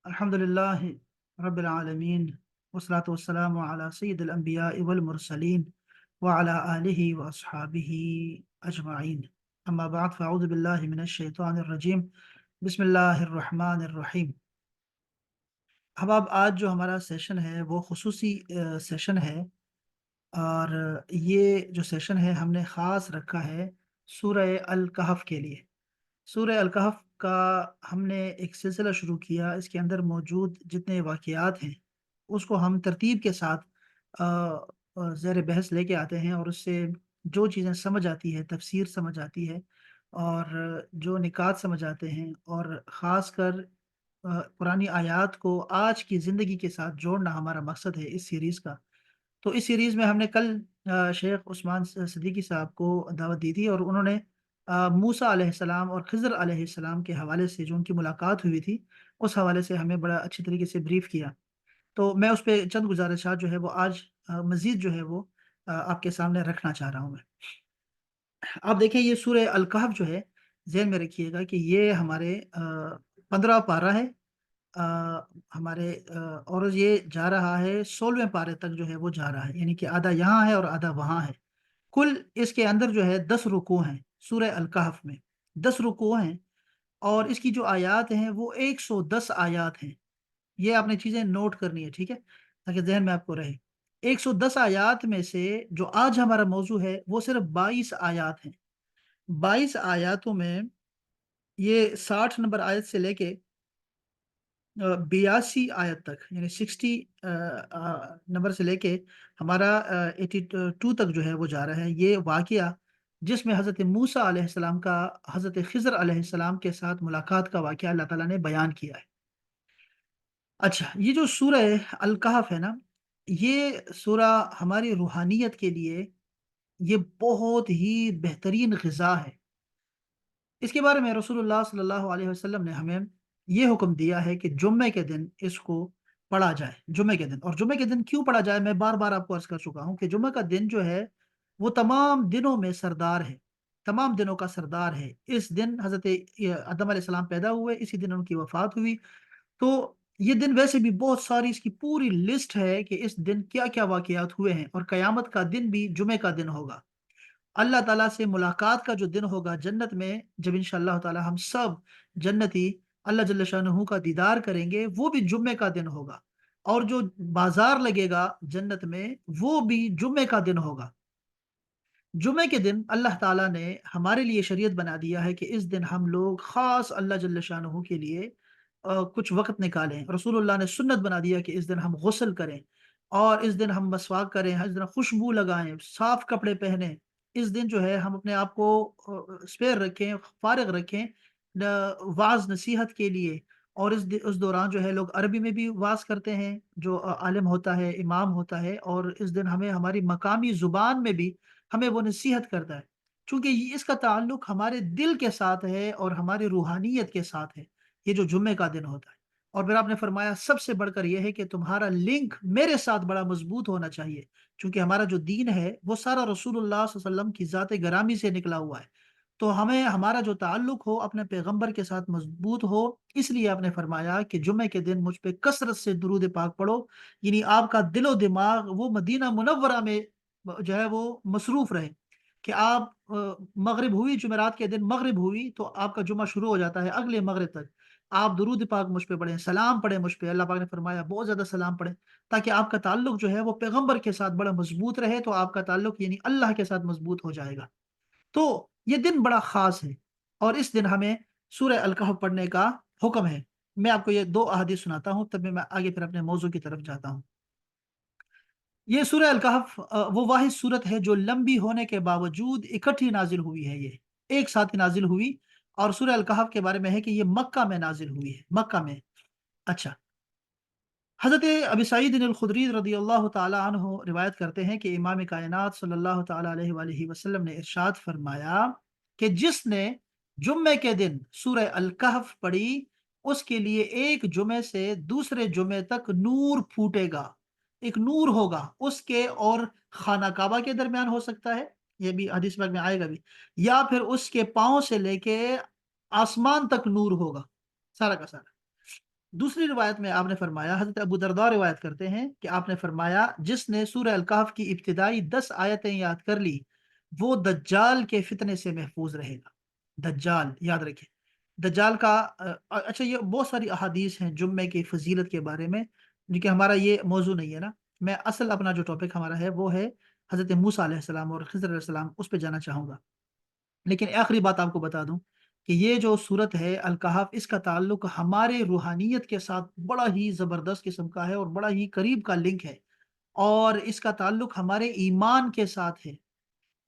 الحمدللہ رب العالمین والصلاة والسلام علی سید الانبیاء والمرسلین وعلی آلہ واصحابہ اجمعین اما بعد فاعوذ باللہ من الشیطان الرجیم بسم اللہ الرحمن الرحیم۔ اب آج جو ہمارا سیشن ہے وہ خصوصی سیشن ہے، اور یہ جو سیشن ہے ہم نے خاص رکھا ہے سورہ الکہف کے لیے۔ سورہ الکہف کا ہم نے ایک سلسلہ شروع کیا، اس کے اندر موجود جتنے واقعات ہیں اس کو ہم ترتیب کے ساتھ زیر بحث لے کے آتے ہیں، اور اس سے جو چیزیں سمجھ آتی ہے، تفسیر سمجھ آتی ہے، اور جو نکات سمجھ آتے ہیں، اور خاص کر پرانی آیات کو آج کی زندگی کے ساتھ جوڑنا ہمارا مقصد ہے اس سیریز کا۔ تو اس سیریز میں ہم نے کل شیخ عثمان صدیقی صاحب کو دعوت دی تھی، اور انہوں نے موسیٰ علیہ السلام اور خضر علیہ السلام کے حوالے سے جو ان کی ملاقات ہوئی تھی اس حوالے سے ہمیں بڑا اچھی طریقے سے بریف کیا۔ تو میں اس پہ چند گزارشات جو ہے وہ آج مزید جو ہے وہ آپ کے سامنے رکھنا چاہ رہا ہوں میں۔ آپ دیکھیں، یہ سورہ الکہف جو ہے، ذہن میں رکھیے گا کہ یہ ہمارے 15 پارہ ہے ہمارے، اور یہ جا رہا ہے 16ویں پارے تک جو ہے وہ جا رہا ہے، یعنی کہ آدھا یہاں ہے اور آدھا وہاں ہے۔ کل اس کے اندر جو ہے 10 رکوع ہیں، سورہ الکہف میں 10 رکوع ہیں، اور اس کی جو آیات ہیں وہ 110 آیات ہیں۔ یہ آپ نے چیزیں نوٹ کرنی ہے، ٹھیک ہے، تاکہ ذہن میں آپ کو رہے۔ 110 آیات میں سے جو آج ہمارا موضوع ہے وہ صرف 22 آیات ہیں۔ 22 آیاتوں میں یہ 60 نمبر آیت سے لے کے 82 آیت تک، یعنی 60 نمبر سے لے کے ہمارا 82 تک جو ہے وہ جا رہا ہے۔ یہ واقعہ جس میں حضرت موسیٰ علیہ السلام کا حضرت خضر علیہ السلام کے ساتھ ملاقات کا واقعہ اللہ تعالیٰ نے بیان کیا ہے۔ اچھا، یہ جو سورہ الکہف ہے نا، یہ سورہ ہماری روحانیت کے لیے یہ بہت ہی بہترین غذا ہے۔ اس کے بارے میں رسول اللہ صلی اللہ علیہ وسلم نے ہمیں یہ حکم دیا ہے کہ جمعے کے دن اس کو پڑھا جائے، جمعے کے دن۔ اور جمعے کے دن کیوں پڑھا جائے، میں بار بار آپ کو عرض کر چکا ہوں کہ جمعہ کا دن جو ہے وہ تمام دنوں میں سردار ہے، تمام دنوں کا سردار ہے۔ اس دن حضرت آدم علیہ السلام پیدا ہوئے، اسی دن ان کی وفات ہوئی۔ تو یہ دن ویسے بھی بہت ساری اس کی پوری لسٹ ہے کہ اس دن کیا کیا واقعات ہوئے ہیں، اور قیامت کا دن بھی جمعے کا دن ہوگا۔ اللہ تعالیٰ سے ملاقات کا جو دن ہوگا جنت میں، جب انشاءاللہ تعالیٰ ہم سب جنتی اللہ جل شانہ کا دیدار کریں گے، وہ بھی جمعے کا دن ہوگا۔ اور جو بازار لگے گا جنت میں وہ بھی جمعے کا دن ہوگا۔ جمعے کے دن اللہ تعالیٰ نے ہمارے لیے شریعت بنا دیا ہے کہ اس دن ہم لوگ خاص اللہ جل شانہ کے لیے کچھ وقت نکالیں۔ رسول اللہ نے سنت بنا دیا کہ اس دن ہم غسل کریں، اور اس دن ہم مسواک کریں، اس دن خوشبو لگائیں، صاف کپڑے پہنیں۔ اس دن جو ہے ہم اپنے آپ کو اسپیئر رکھیں، فارغ رکھیں وعظ نصیحت کے لیے۔ اور اس دوران جو ہے لوگ عربی میں بھی وعظ کرتے ہیں، جو عالم ہوتا ہے، امام ہوتا ہے، اور اس دن ہمیں ہماری مقامی زبان میں بھی ہمیں وہ نصیحت کرتا ہے، چونکہ اس کا تعلق ہمارے دل کے ساتھ ہے اور ہماری روحانیت کے ساتھ ہے، یہ جو جمعے کا دن ہوتا ہے۔ اور پھر آپ نے فرمایا سب سے بڑھ کر یہ ہے کہ تمہارا لنک میرے ساتھ بڑا مضبوط ہونا چاہیے، چونکہ ہمارا جو دین ہے وہ سارا رسول اللہ صلی اللہ علیہ وسلم کی ذات گرامی سے نکلا ہوا ہے۔ تو ہمیں ہمارا جو تعلق ہو اپنے پیغمبر کے ساتھ مضبوط ہو، اس لیے آپ نے فرمایا کہ جمعے کے دن مجھ پہ کثرت سے درود پاک پڑھو، یعنی آپ کا دل و دماغ وہ مدینہ منورہ میں جو ہے وہ مصروف رہے، کہ آپ مغرب ہوئی، جمعرات کے دن مغرب ہوئی تو آپ کا جمعہ شروع ہو جاتا ہے، اگلے مغرب تک آپ درود پاک مجھ پہ پڑھیں، سلام پڑھیں مجھ پہ۔ اللہ پاک نے فرمایا بہت زیادہ سلام پڑھیں، تاکہ آپ کا تعلق جو ہے وہ پیغمبر کے ساتھ بڑا مضبوط رہے، تو آپ کا تعلق یعنی اللہ کے ساتھ مضبوط ہو جائے گا۔ تو یہ دن بڑا خاص ہے، اور اس دن ہمیں سورہ الکہف پڑھنے کا حکم ہے۔ میں آپ کو یہ 2 احادیث سناتا ہوں، تب میں آگے پھر اپنے موضوع کی طرف جاتا ہوں۔ یہ سورہ الکہف وہ واحد صورت ہے جو لمبی ہونے کے باوجود اکٹھی نازل ہوئی ہے، یہ ایک ساتھ نازل ہوئی۔ اور سورہ الکہف کے بارے میں ہے کہ یہ مکہ میں نازل ہوئی ہے، مکہ میں۔ اچھا، حضرت ابی سعید الخدری رضی اللہ تعالی عنہ روایت کرتے ہیں کہ امام کائنات صلی اللہ تعالی علیہ وآلہ وسلم نے ارشاد فرمایا کہ جس نے جمعے کے دن سورہ الکہف پڑھی، اس کے لیے ایک جمعے سے دوسرے جمعے تک نور پھوٹے گا، ایک نور ہوگا اس کے اور خانہ کعبہ کے درمیان، ہو سکتا ہے یہ بھی حدیث پاک میں آئے گا بھی، یا پھر اس کے پاؤں سے لے کے آسمان تک نور ہوگا، سارا کا سارا۔ دوسری روایت میں آپ نے فرمایا، حضرت ابو درداء روایت کرتے ہیں کہ آپ نے فرمایا جس نے سورہ الکہف کی ابتدائی 10 آیتیں یاد کر لی وہ دجال کے فتنے سے محفوظ رہے گا۔ دجال یاد رکھیں، دجال کا اچھا یہ بہت ساری احادیث ہیں جمعے کی فضیلت کے بارے میں، لیکن ہمارا یہ موضوع نہیں ہے نا۔ میں اصل اپنا جو ٹاپک ہمارا ہے وہ ہے حضرت موسیٰ علیہ السلام اور خضر علیہ السلام، اس پہ جانا چاہوں گا۔ لیکن آخری بات آپ کو بتا دوں کہ یہ جو صورت ہے الکہف، اس کا تعلق ہمارے روحانیت کے ساتھ بڑا ہی زبردست قسم کا ہے اور بڑا ہی قریب کا لنک ہے، اور اس کا تعلق ہمارے ایمان کے ساتھ ہے۔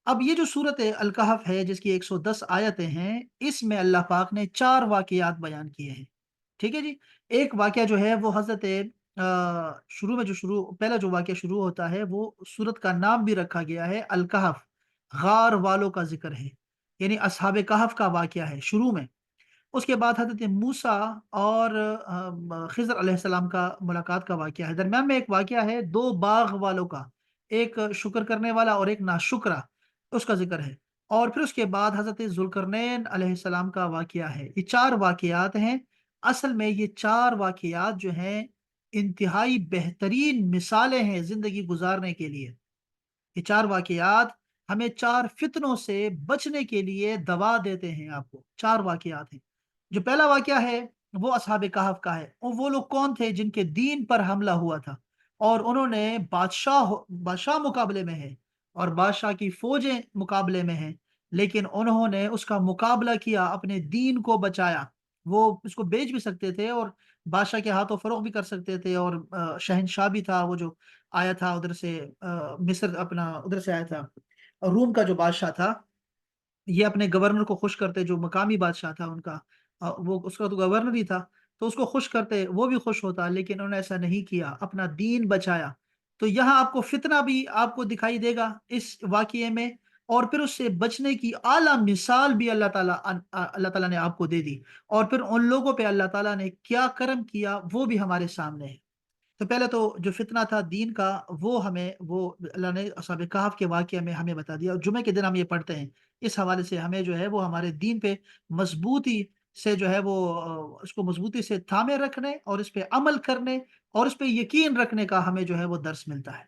اب یہ جو صورت الکہف ہے جس کی 110 آیتیں ہیں، اس میں اللہ پاک نے 4 واقعات بیان کیے ہیں، ٹھیک ہے جی۔ ایک واقعہ جو ہے وہ حضرت شروع میں پہلا جو واقعہ شروع ہوتا ہے وہ سورت کا نام بھی رکھا گیا ہے الکہف، غار والوں کا ذکر ہے، یعنی اصحاب کہف کا واقعہ ہے شروع میں۔ اس کے بعد حضرت موسیٰ اور خضر علیہ السلام کا ملاقات کا واقعہ ہے۔ درمیان میں ایک واقعہ ہے دو باغ والوں کا، ایک شکر کرنے والا اور ایک ناشکرا، اس کا ذکر ہے۔ اور پھر اس کے بعد حضرت ذوالقرنین علیہ السلام کا واقعہ ہے۔ یہ 4 واقعات ہیں۔ اصل میں یہ 4 واقعات جو ہیں انتہائی بہترین مثالیں ہیں زندگی گزارنے کے لیے۔ یہ 4 واقعات ہمیں 4 فتنوں سے بچنے کے لیے دوا دیتے ہیں۔ آپ کو 4 واقعات ہیں۔ جو پہلا واقعہ ہے وہ اصحاب کہف کا ہے، اور وہ لوگ کون تھے جن کے دین پر حملہ ہوا تھا، اور انہوں نے بادشاہ مقابلے میں ہے اور بادشاہ کی فوجیں مقابلے میں ہیں، لیکن انہوں نے اس کا مقابلہ کیا، اپنے دین کو بچایا۔ وہ اس کو بیچ بھی سکتے تھے اور بادشاہ کے ہاتھوں فروخت بھی کر سکتے تھے، اور شہنشاہ بھی تھا وہ جو آیا تھا ادھر سے، مصر اپنا ادھر سے آیا تھا، اور روم کا جو بادشاہ تھا، یہ اپنے گورنر کو خوش کرتے، جو مقامی بادشاہ تھا ان کا، وہ اس کا تو گورنر ہی تھا، تو اس کو خوش کرتے، وہ بھی خوش ہوتا، لیکن انہوں نے ایسا نہیں کیا، اپنا دین بچایا۔ تو یہاں آپ کو فتنہ بھی آپ کو دکھائی دے گا اس واقعے میں، اور پھر اس سے بچنے کی اعلیٰ مثال بھی اللہ تعالیٰ نے آپ کو دے دی، اور پھر ان لوگوں پہ اللہ تعالیٰ نے کیا کرم کیا وہ بھی ہمارے سامنے ہے۔ تو پہلے تو جو فتنہ تھا دین کا، وہ اللہ نے اصحاب کہف کے واقعے میں ہمیں بتا دیا، اور جمعے کے دن ہم یہ پڑھتے ہیں۔ اس حوالے سے ہمیں جو ہے وہ ہمارے دین پہ مضبوطی سے جو ہے وہ اس کو مضبوطی سے تھامے رکھنے اور اس پہ عمل کرنے اور اس پہ یقین رکھنے کا ہمیں جو ہے وہ درس ملتا ہے۔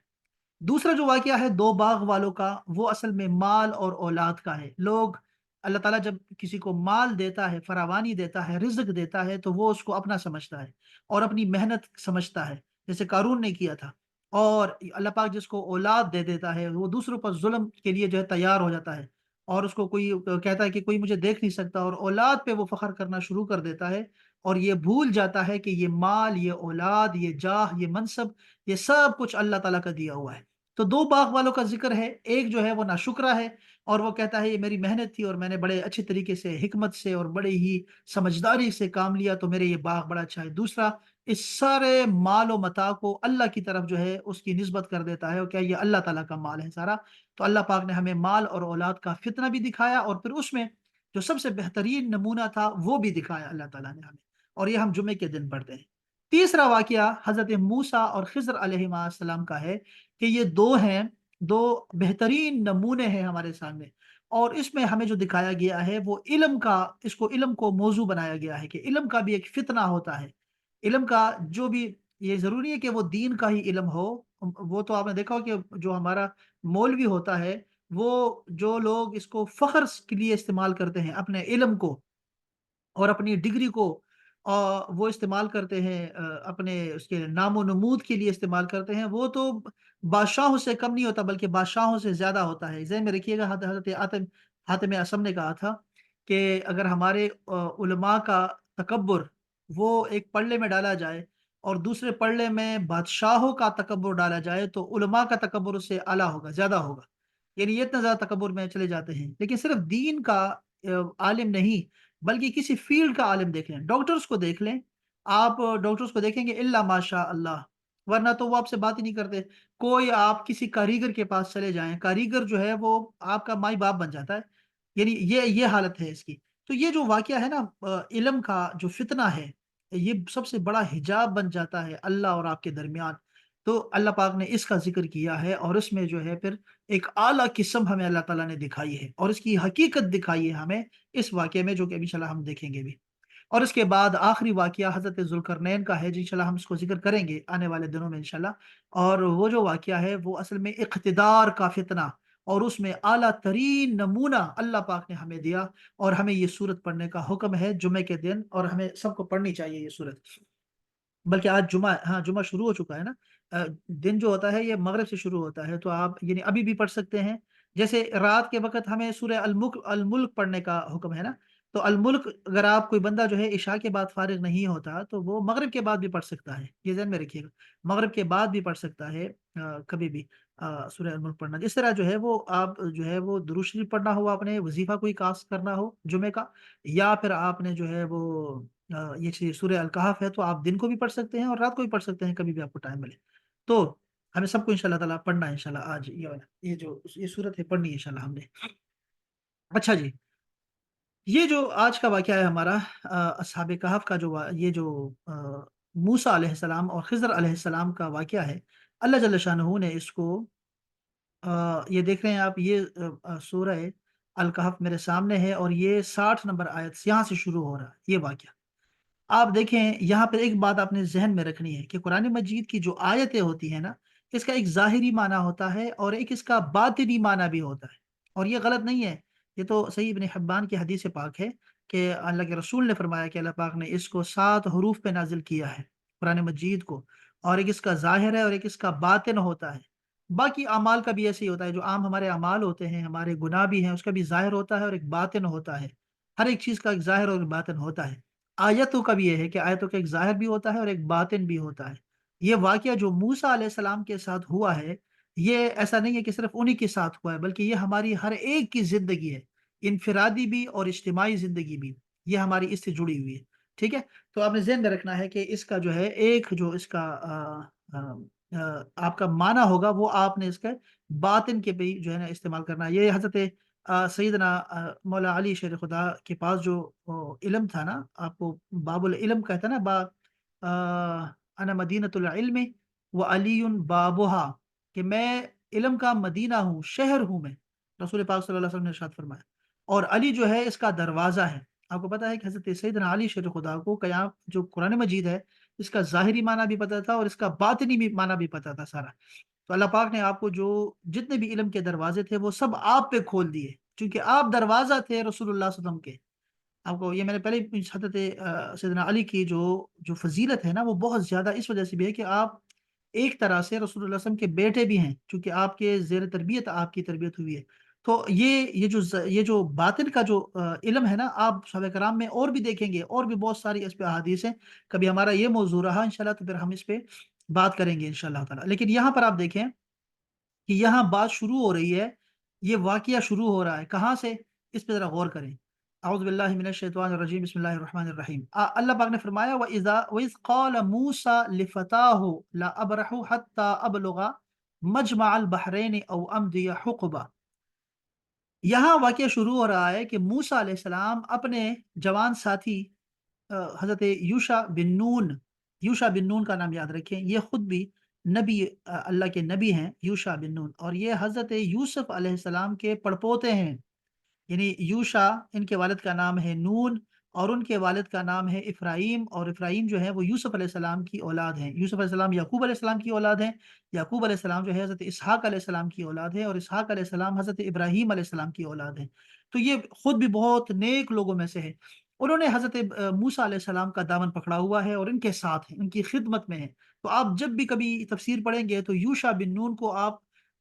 دوسرا جو واقعہ ہے دو باغ والوں کا، وہ اصل میں مال اور اولاد کا ہے۔ لوگ، اللہ تعالیٰ جب کسی کو مال دیتا ہے، فراوانی دیتا ہے، رزق دیتا ہے، تو وہ اس کو اپنا سمجھتا ہے اور اپنی محنت سمجھتا ہے، جیسے قارون نے کیا تھا۔ اور اللہ پاک جس کو اولاد دے دیتا ہے وہ دوسروں پر ظلم کے لیے جو ہے تیار ہو جاتا ہے، اور اس کو کوئی کہتا ہے کہ کوئی مجھے دیکھ نہیں سکتا، اور اولاد پہ وہ فخر کرنا شروع کر دیتا ہے، اور یہ بھول جاتا ہے کہ یہ مال، یہ اولاد، یہ جاہ، یہ منصب، یہ سب کچھ اللہ تعالیٰ کا دیا ہوا ہے۔ تو دو باغ والوں کا ذکر ہے، ایک جو ہے وہ ناشکرا ہے، اور وہ کہتا ہے یہ میری محنت تھی اور میں نے بڑے اچھے طریقے سے، حکمت سے اور بڑے ہی سمجھداری سے کام لیا، تو میرے یہ باغ بڑا اچھا ہے۔ دوسرا اس سارے مال و متاع کو اللہ کی طرف جو ہے اس کی نسبت کر دیتا ہے، اور کیا یہ اللہ تعالیٰ کا مال ہے سارا۔ تو اللہ پاک نے ہمیں مال اور اولاد کا فتنہ بھی دکھایا، اور پھر اس میں جو سب سے بہترین نمونہ تھا وہ بھی دکھایا اللہ تعالیٰ نے ہمیں، اور یہ ہم جمعے کے دن پڑھتے ہیں۔ تیسرا واقعہ حضرت موسیٰ اور خضر علیہ السلام کا ہے، کہ یہ دو ہیں، دو بہترین نمونے ہیں ہمارے سامنے، اور اس میں ہمیں جو دکھایا گیا ہے وہ علم کا، اس کو علم کو موضوع بنایا گیا ہے کہ علم کا بھی ایک فتنہ ہوتا ہے۔ علم کا جو بھی، یہ ضروری ہے کہ وہ دین کا ہی علم ہو۔ وہ تو آپ نے دیکھا ہو کہ جو ہمارا مولوی ہوتا ہے، وہ جو لوگ اس کو فخر کے لیے استعمال کرتے ہیں، اپنے علم کو اور اپنی ڈگری کو، وہ استعمال کرتے ہیں، اپنے اس کے نام و نمود کے لیے استعمال کرتے ہیں، وہ تو بادشاہوں سے کم نہیں ہوتا بلکہ بادشاہوں سے زیادہ ہوتا ہے۔ ذہن میں رکھیے گا، حضرت حاتم اسم نے کہا تھا کہ اگر ہمارے علماء کا تکبر وہ ایک پلڑے میں ڈالا جائے اور دوسرے پلڑے میں بادشاہوں کا تکبر ڈالا جائے، تو علماء کا تکبر اس سے اعلیٰ ہوگا، زیادہ ہوگا، یعنی یہ اتنا زیادہ تکبر میں چلے جاتے ہیں۔ لیکن صرف دین کا عالم نہیں، بلکہ کسی فیلڈ کا عالم دیکھ لیں، ڈاکٹرز کو دیکھ لیں، آپ ڈاکٹرز کو دیکھیں گے الا ماشاء اللہ، ورنہ تو وہ آپ سے بات ہی نہیں کرتے۔ کوئی آپ کسی کاریگر کے پاس چلے جائیں، کاریگر جو ہے وہ آپ کا مائی باپ بن جاتا ہے، یعنی یہ حالت ہے اس کی۔ تو یہ جو واقعہ ہے نا، علم کا جو فتنہ ہے، یہ سب سے بڑا حجاب بن جاتا ہے اللہ اور آپ کے درمیان۔ تو اللہ پاک نے اس کا ذکر کیا ہے، اور اس میں جو ہے پھر ایک اعلیٰ قسم ہمیں اللہ تعالیٰ نے دکھائی ہے، اور اس کی حقیقت دکھائی ہے ہمیں اس واقعے میں، جو کہ انشاءاللہ ہم دیکھیں گے بھی۔ اور اس کے بعد آخری واقعہ حضرت ذوالقرنین کا ہے، انشاءاللہ ہم اس کو ذکر کریں گے آنے والے دنوں میں انشاءاللہ۔ اور وہ جو واقعہ ہے وہ اصل میں اقتدار کا فتنہ، اور اس میں اعلیٰ ترین نمونہ اللہ پاک نے ہمیں دیا، اور ہمیں یہ صورت پڑھنے کا حکم ہے جمعے کے دن، اور ہمیں سب کو پڑھنی چاہیے یہ صورت۔ بلکہ آج جمعہ، ہاں جمعہ شروع ہو چکا ہے نا۔ دن جو ہوتا ہے یہ مغرب سے شروع ہوتا ہے، تو آپ یعنی ابھی بھی پڑھ سکتے ہیں۔ جیسے رات کے وقت ہمیں سورہ الملک پڑھنے کا حکم ہے نا، تو الملک اگر آپ کوئی بندہ جو ہے عشاء کے بعد فارغ نہیں ہوتا تو وہ مغرب کے بعد بھی پڑھ سکتا ہے، یہ ذہن میں رکھیے گا، مغرب کے بعد بھی پڑھ سکتا ہے کبھی بھی سورہ الملک پڑھنا۔ جس طرح جو ہے وہ آپ جو ہے وہ درود شریف پڑھنا ہو، آپ نے وظیفہ کوئی کاسٹ کرنا ہو جمعے کا، یا پھر آپ نے جو ہے وہ یہ سورہ الکہف ہے، تو آپ دن کو بھی پڑھ سکتے ہیں اور رات کو بھی پڑھ سکتے ہیں، کبھی بھی آپ کو ٹائم ملے تو۔ ہمیں سب کو انشاءاللہ تعالیٰ پڑھنا ہے انشاءاللہ آج یہ والا، یہ جو یہ صورت ہے پڑھنی ہے انشاءاللہ ہم نے۔ اچھا جی، یہ جو آج کا واقعہ ہے ہمارا اصحاب کہف کا، جو یہ جو موسیٰ علیہ السلام اور خضر علیہ السلام کا واقعہ ہے، اللہ جل شانہ نے اس کو یہ دیکھ رہے ہیں آپ، یہ سورہ الکہف میرے سامنے ہے، اور یہ 60 نمبر آیت سے یہاں سے شروع ہو رہا ہے یہ واقعہ۔ آپ دیکھیں یہاں پہ ایک بات آپ نے ذہن میں رکھنی ہے کہ قرآن مجید کی جو آیتیں ہوتی ہیں نا، اس کا ایک ظاہری معنی ہوتا ہے اور ایک اس کا باطنی معنی بھی ہوتا ہے، اور یہ غلط نہیں ہے۔ یہ تو صحیح ابن حبان کی حدیث پاک ہے کہ اللہ کے رسول نے فرمایا کہ اللہ پاک نے اس کو 7 حروف پہ نازل کیا ہے، قرآن مجید کو، اور ایک اس کا ظاہر ہے اور ایک اس کا باطن ہوتا ہے۔ باقی اعمال کا بھی ایسے ہی ہوتا ہے، جو عام ہمارے اعمال ہوتے ہیں، ہمارے گناہ بھی ہیں، اس کا بھی ظاہر ہوتا ہے اور ایک باطن ہوتا ہے۔ ہر ایک چیز کا ایک ظاہر اور ایک باطن ہوتا ہے۔ آیتوں کا بھی یہ ہے کہ آیتوں کا ایک ظاہر بھی ہوتا ہے اور ایک باطن بھی ہوتا ہے۔ یہ واقعہ جو موسیٰ علیہ السلام کے ساتھ ہوا ہے، یہ ایسا نہیں ہے کہ صرف انہی کے ساتھ ہوا ہے، بلکہ یہ ہماری ہر ایک کی زندگی ہے، انفرادی بھی اور اجتماعی زندگی بھی، یہ ہماری اس سے جڑی ہوئی ہے۔ ٹھیک ہے، تو آپ نے ذہن میں رکھنا ہے کہ اس کا جو ہے ایک جو اس کا آپ کا معنی ہوگا، وہ آپ نے اس کا باطن کے بھی جو ہے نا استعمال کرنا ہے۔ یہ حضرت سیدنا مولا علی شیر خدا کے پاس جو علم تھا نا، آپ کو باب العلم کہتا ہے نا، انا مدینۃ العلم و علی بابہا، کہ میں علم کا مدینہ ہوں، شہر ہوں میں، رسول پاک صلی اللہ علیہ وسلم نے ارشاد فرمایا، اور علی جو ہے اس کا دروازہ ہے۔ آپ کو پتا ہے کہ حضرت سیدنا علی شیر خدا کو قیام جو قرآن مجید ہے، اس کا ظاہری معنی بھی پتا تھا اور اس کا باطنی بھی معنی بھی پتا تھا سارا۔ تو اللہ پاک نے آپ کو جو جتنے بھی علم کے دروازے تھے وہ سب آپ پہ کھول دیے، چونکہ آپ دروازہ تھے رسول اللہ صلی اللہ علیہ وسلم کے۔ آپ کو یہ میں نے پہلے بھی حضرت سیدنا علی کی جو فضیلت ہے نا، وہ بہت زیادہ اس وجہ سے بھی ہے کہ آپ ایک طرح سے رسول اللہ صلی اللہ علیہ وسلم کے بیٹے بھی ہیں، چونکہ آپ کے زیر تربیت آپ کی تربیت ہوئی ہے۔ تو یہ جو باطن کا جو علم ہے نا، آپ صحابہ کرام میں اور بھی دیکھیں گے، اور بھی بہت ساری اس پہ احادیث ہیں۔ کبھی ہمارا یہ موضوع رہا انشاءاللہ تو پھر ہم اس پہ بات کریں گے انشاءاللہ تعالی۔ لیکن یہاں پر آپ دیکھیں کہ یہاں بات شروع ہو رہی ہے، یہ واقعہ شروع ہو رہا ہے کہاں سے؟ اس پہ ذرا غور کریں۔ اعوذ باللہ من الشیطان الرجیم، بسم اللہ الرحمن الرحیم۔ اللہ پاک نے فرمایا وَإِذْ قَالَ مُوسَى لِفَتَاهُ لَا أَبْرَحُ حَتَّى أَبْلُغَ مَجْمَعَ الْبَحْرَيْنِ أَوْ أَمْضِيَ حُقُبًا۔ یہاں واقعہ شروع ہو رہا ہے کہ موسیٰ علیہ السلام اپنے جوان ساتھی حضرت یوشع بن نون کا نام یاد رکھیں، یہ خود بھی نبی اللہ کے نبی ہیں، یوشع بن نون، اور یہ حضرت یوسف علیہ السلام کے پڑپوتے ہیں۔ یعنی یوشع ان کے والد کا نام ہے نون، اور ان کے والد کا نام ہے افراہیم، اور افراہیم جو ہے وہ یوسف علیہ السلام کی اولاد ہیں۔ یوسف علیہ السلام یعقوب علیہ السلام کی اولاد ہیں، یعقوب علیہ السلام جو ہے حضرت اسحاق علیہ السلام کی اولاد ہے، اور اسحاق علیہ السلام حضرت ابراہیم علیہ السلام کی اولاد ہیں۔ تو یہ خود بھی بہت نیک لوگوں میں سے ہے۔ انہوں نے حضرت موسیٰ علیہ السلام کا دامن پکڑا ہوا ہے اور ان کے ساتھ ہیں، ان کی خدمت میں ہے۔ تو آپ جب بھی کبھی تفسیر پڑھیں گے تو یوشع بن نون کو آپ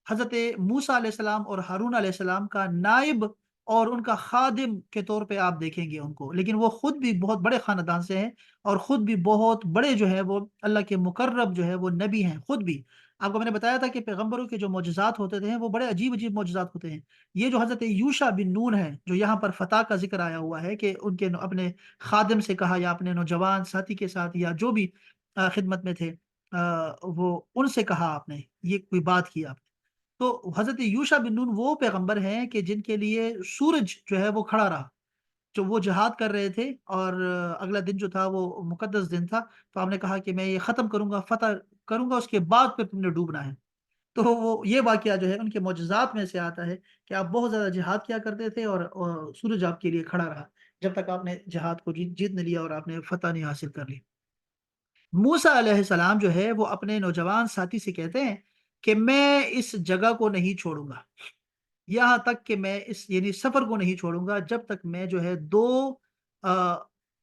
حضرت موسیٰ علیہ السلام اور ہارون علیہ السلام کا نائب اور ان کا خادم کے طور پہ آپ دیکھیں گے ان کو، لیکن وہ خود بھی بہت بڑے خاندان سے ہیں، اور خود بھی بہت بڑے جو ہے وہ اللہ کے مقرب جو ہے وہ نبی ہیں خود بھی۔ آپ کو میں نے بتایا تھا کہ پیغمبروں کے جو معجزات ہوتے تھے وہ بڑے عجیب عجیب معجزات ہوتے ہیں۔ یہ جو حضرت یوشع بن نون ہے، جو یہاں پر فتح کا ذکر آیا ہوا ہے کہ ان کے اپنے خادم سے کہا، یا اپنے نوجوان ساتھی کے ساتھ، یا جو بھی خدمت میں تھے، وہ ان سے کہا آپ نے، یہ کوئی بات کی آپ نے۔ تو حضرت یوشع بن نون وہ پیغمبر ہیں کہ جن کے لیے سورج جو ہے وہ کھڑا رہا، جو وہ جہاد کر رہے تھے، اور اگلا دن جو تھا وہ مقدس دن تھا، تو آپ نے کہا کہ میں یہ ختم کروں گا، فتح کروں گا، اس کے بعد پھر تم نے ڈوبنا ہے۔ تو وہ یہ واقعہ جو ہے ان کے معجزات میں سے آتا ہے کہ آپ بہت زیادہ جہاد کیا کرتے تھے، اور سورج آپ کے لیے کھڑا رہا۔ جب تک آپ نے جہاد کو جیت نہیں لیا اور آپ نے فتح نہیں حاصل کر لی۔ موسیٰ علیہ السلام جو ہے وہ اپنے نوجوان ساتھی سے کہتے ہیں کہ میں اس جگہ کو نہیں چھوڑوں گا، یہاں تک کہ میں اس یعنی سفر کو نہیں چھوڑوں گا جب تک میں جو ہے دو آ،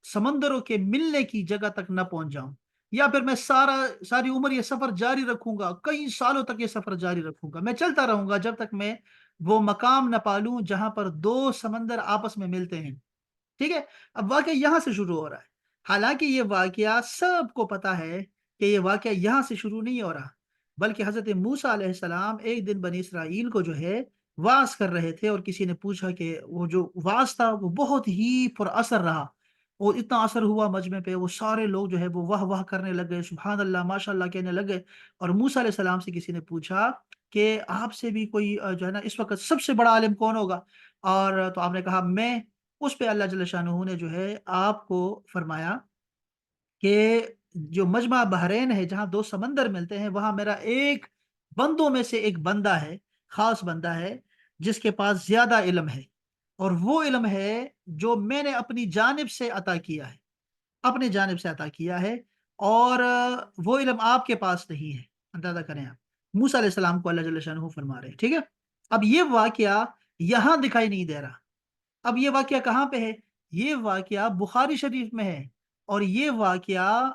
سمندروں کے ملنے کی جگہ تک نہ پہنچ جاؤں، یا پھر میں ساری عمر یہ سفر جاری رکھوں گا، کئی سالوں تک یہ سفر جاری رکھوں گا، میں چلتا رہوں گا جب تک میں وہ مقام نہ پالوں جہاں پر دو سمندر آپس میں ملتے ہیں۔ ٹھیک ہے؟ اب واقعہ یہاں سے شروع ہو رہا ہے، حالانکہ یہ واقعہ سب کو پتا ہے کہ یہ واقعہ یہاں سے شروع نہیں ہو رہا، بلکہ حضرت موسیٰ علیہ السلام ایک دن بنی اسرائیل کو جو ہے واعظ کر رہے تھے، اور کسی نے پوچھا کہ وہ جو واعظ تھا وہ بہت ہی پر اثر رہا، اور اتنا اثر ہوا مجمع پہ، وہ سارے لوگ جو ہے وہ واہ واہ کرنے لگ گئے، سبحان اللہ ماشاء اللہ کہنے لگے۔ اور موسیٰ علیہ السلام سے کسی نے پوچھا کہ آپ سے بھی کوئی جو ہے نا اس وقت سب سے بڑا عالم کون ہوگا؟ اور تو آپ نے کہا میں۔ اس پہ اللہ جل شانہ نے جو ہے آپ کو فرمایا کہ جو مجمع بحرین ہے جہاں دو سمندر ملتے ہیں، وہاں میرا ایک بندوں میں سے ایک بندہ ہے، خاص بندہ ہے، جس کے پاس زیادہ علم ہے، اور وہ علم ہے جو میں نے اپنی جانب سے عطا کیا ہے، اپنی جانب سے عطا کیا ہے، اور وہ علم آپ کے پاس نہیں ہے۔ اندازہ کریں آپ، موسیٰ علیہ السلام کو اللہ جل شانہ فرما رہے ہیں، ٹھیک ہے؟ اب یہ واقعہ یہاں دکھائی نہیں دے رہا، اب یہ واقعہ کہاں پہ ہے؟ یہ واقعہ بخاری شریف میں ہے، اور یہ واقعہ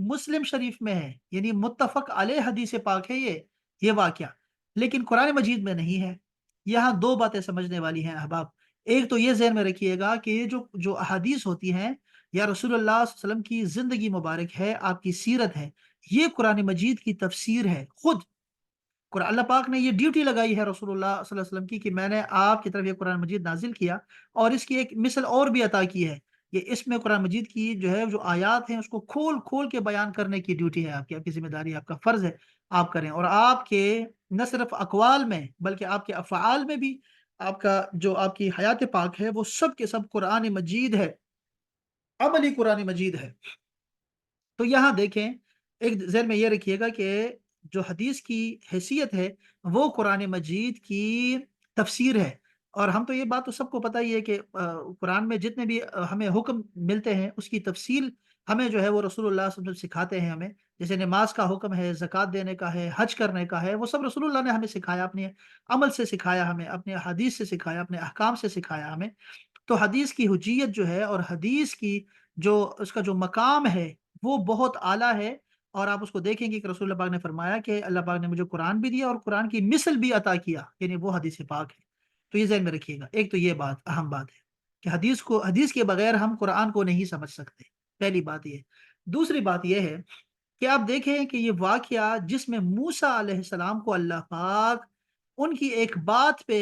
مسلم شریف میں ہے، یعنی متفق علیہ حدیث پاک ہے یہ واقعہ، لیکن قرآن مجید میں نہیں ہے۔ یہاں دو باتیں سمجھنے والی ہیں احباب۔ ایک تو یہ ذہن میں رکھیے گا کہ یہ جو احادیث ہوتی ہیں یا رسول اللہ صلی اللہ علیہ وسلم کی زندگی مبارک ہے، آپ کی سیرت ہے، یہ قرآن مجید کی تفسیر ہے خود۔ قرآن اللہ پاک نے یہ ڈیوٹی لگائی ہے رسول اللہ صلی اللہ علیہ وسلم کی کہ میں نے آپ کی طرف یہ قرآن مجید نازل کیا، اور اس کی ایک مثل اور بھی عطا کی ہے کہ اس میں قرآن مجید کی جو ہے جو آیات ہیں اس کو کھول کھول کے بیان کرنے کی ڈیوٹی ہے آپ کی ذمہ داری ہے، آپ کا فرض ہے، آپ کریں، اور آپ کے نہ صرف اقوال میں بلکہ آپ کے افعال میں بھی آپ کا جو آپ کی حیات پاک ہے وہ سب کے سب قرآن مجید ہے، عملی قرآن مجید ہے۔ تو یہاں دیکھیں، ایک ذہن میں یہ رکھیے گا کہ جو حدیث کی حیثیت ہے وہ قرآن مجید کی تفسیر ہے، اور ہم تو یہ بات تو سب کو پتہ ہی ہے کہ قرآن میں جتنے بھی ہمیں حکم ملتے ہیں اس کی تفصیل ہمیں جو ہے وہ رسول اللہ صلی اللہ علیہ وسلم سکھاتے ہیں ہمیں، جیسے نماز کا حکم ہے، زکوٰۃ دینے کا ہے، حج کرنے کا ہے، وہ سب رسول اللہ نے ہمیں سکھایا، اپنے عمل سے سکھایا ہمیں، اپنے حدیث سے سکھایا، اپنے احکام سے سکھایا ہمیں۔ تو حدیث کی حجیت جو ہے اور حدیث کی جو اس کا جو مقام ہے وہ بہت اعلیٰ ہے، اور آپ اس کو دیکھیں گے کہ رسول اللہ پاک نے فرمایا کہ اللہ پاک نے مجھے قرآن بھی دیا اور قرآن کی مثل بھی عطا کیا، یعنی وہ حدیث پاک ہے۔ تو یہ ذہن میں رکھیے گا، ایک تو یہ بات اہم بات ہے کہ حدیث کے بغیر ہم قرآن کو نہیں سمجھ سکتے، پہلی بات یہ ہے۔ دوسری بات یہ ہے کہ آپ دیکھیں کہ یہ واقعہ جس میں موسیٰ علیہ السلام کو اللہ پاک ان کی ایک بات پہ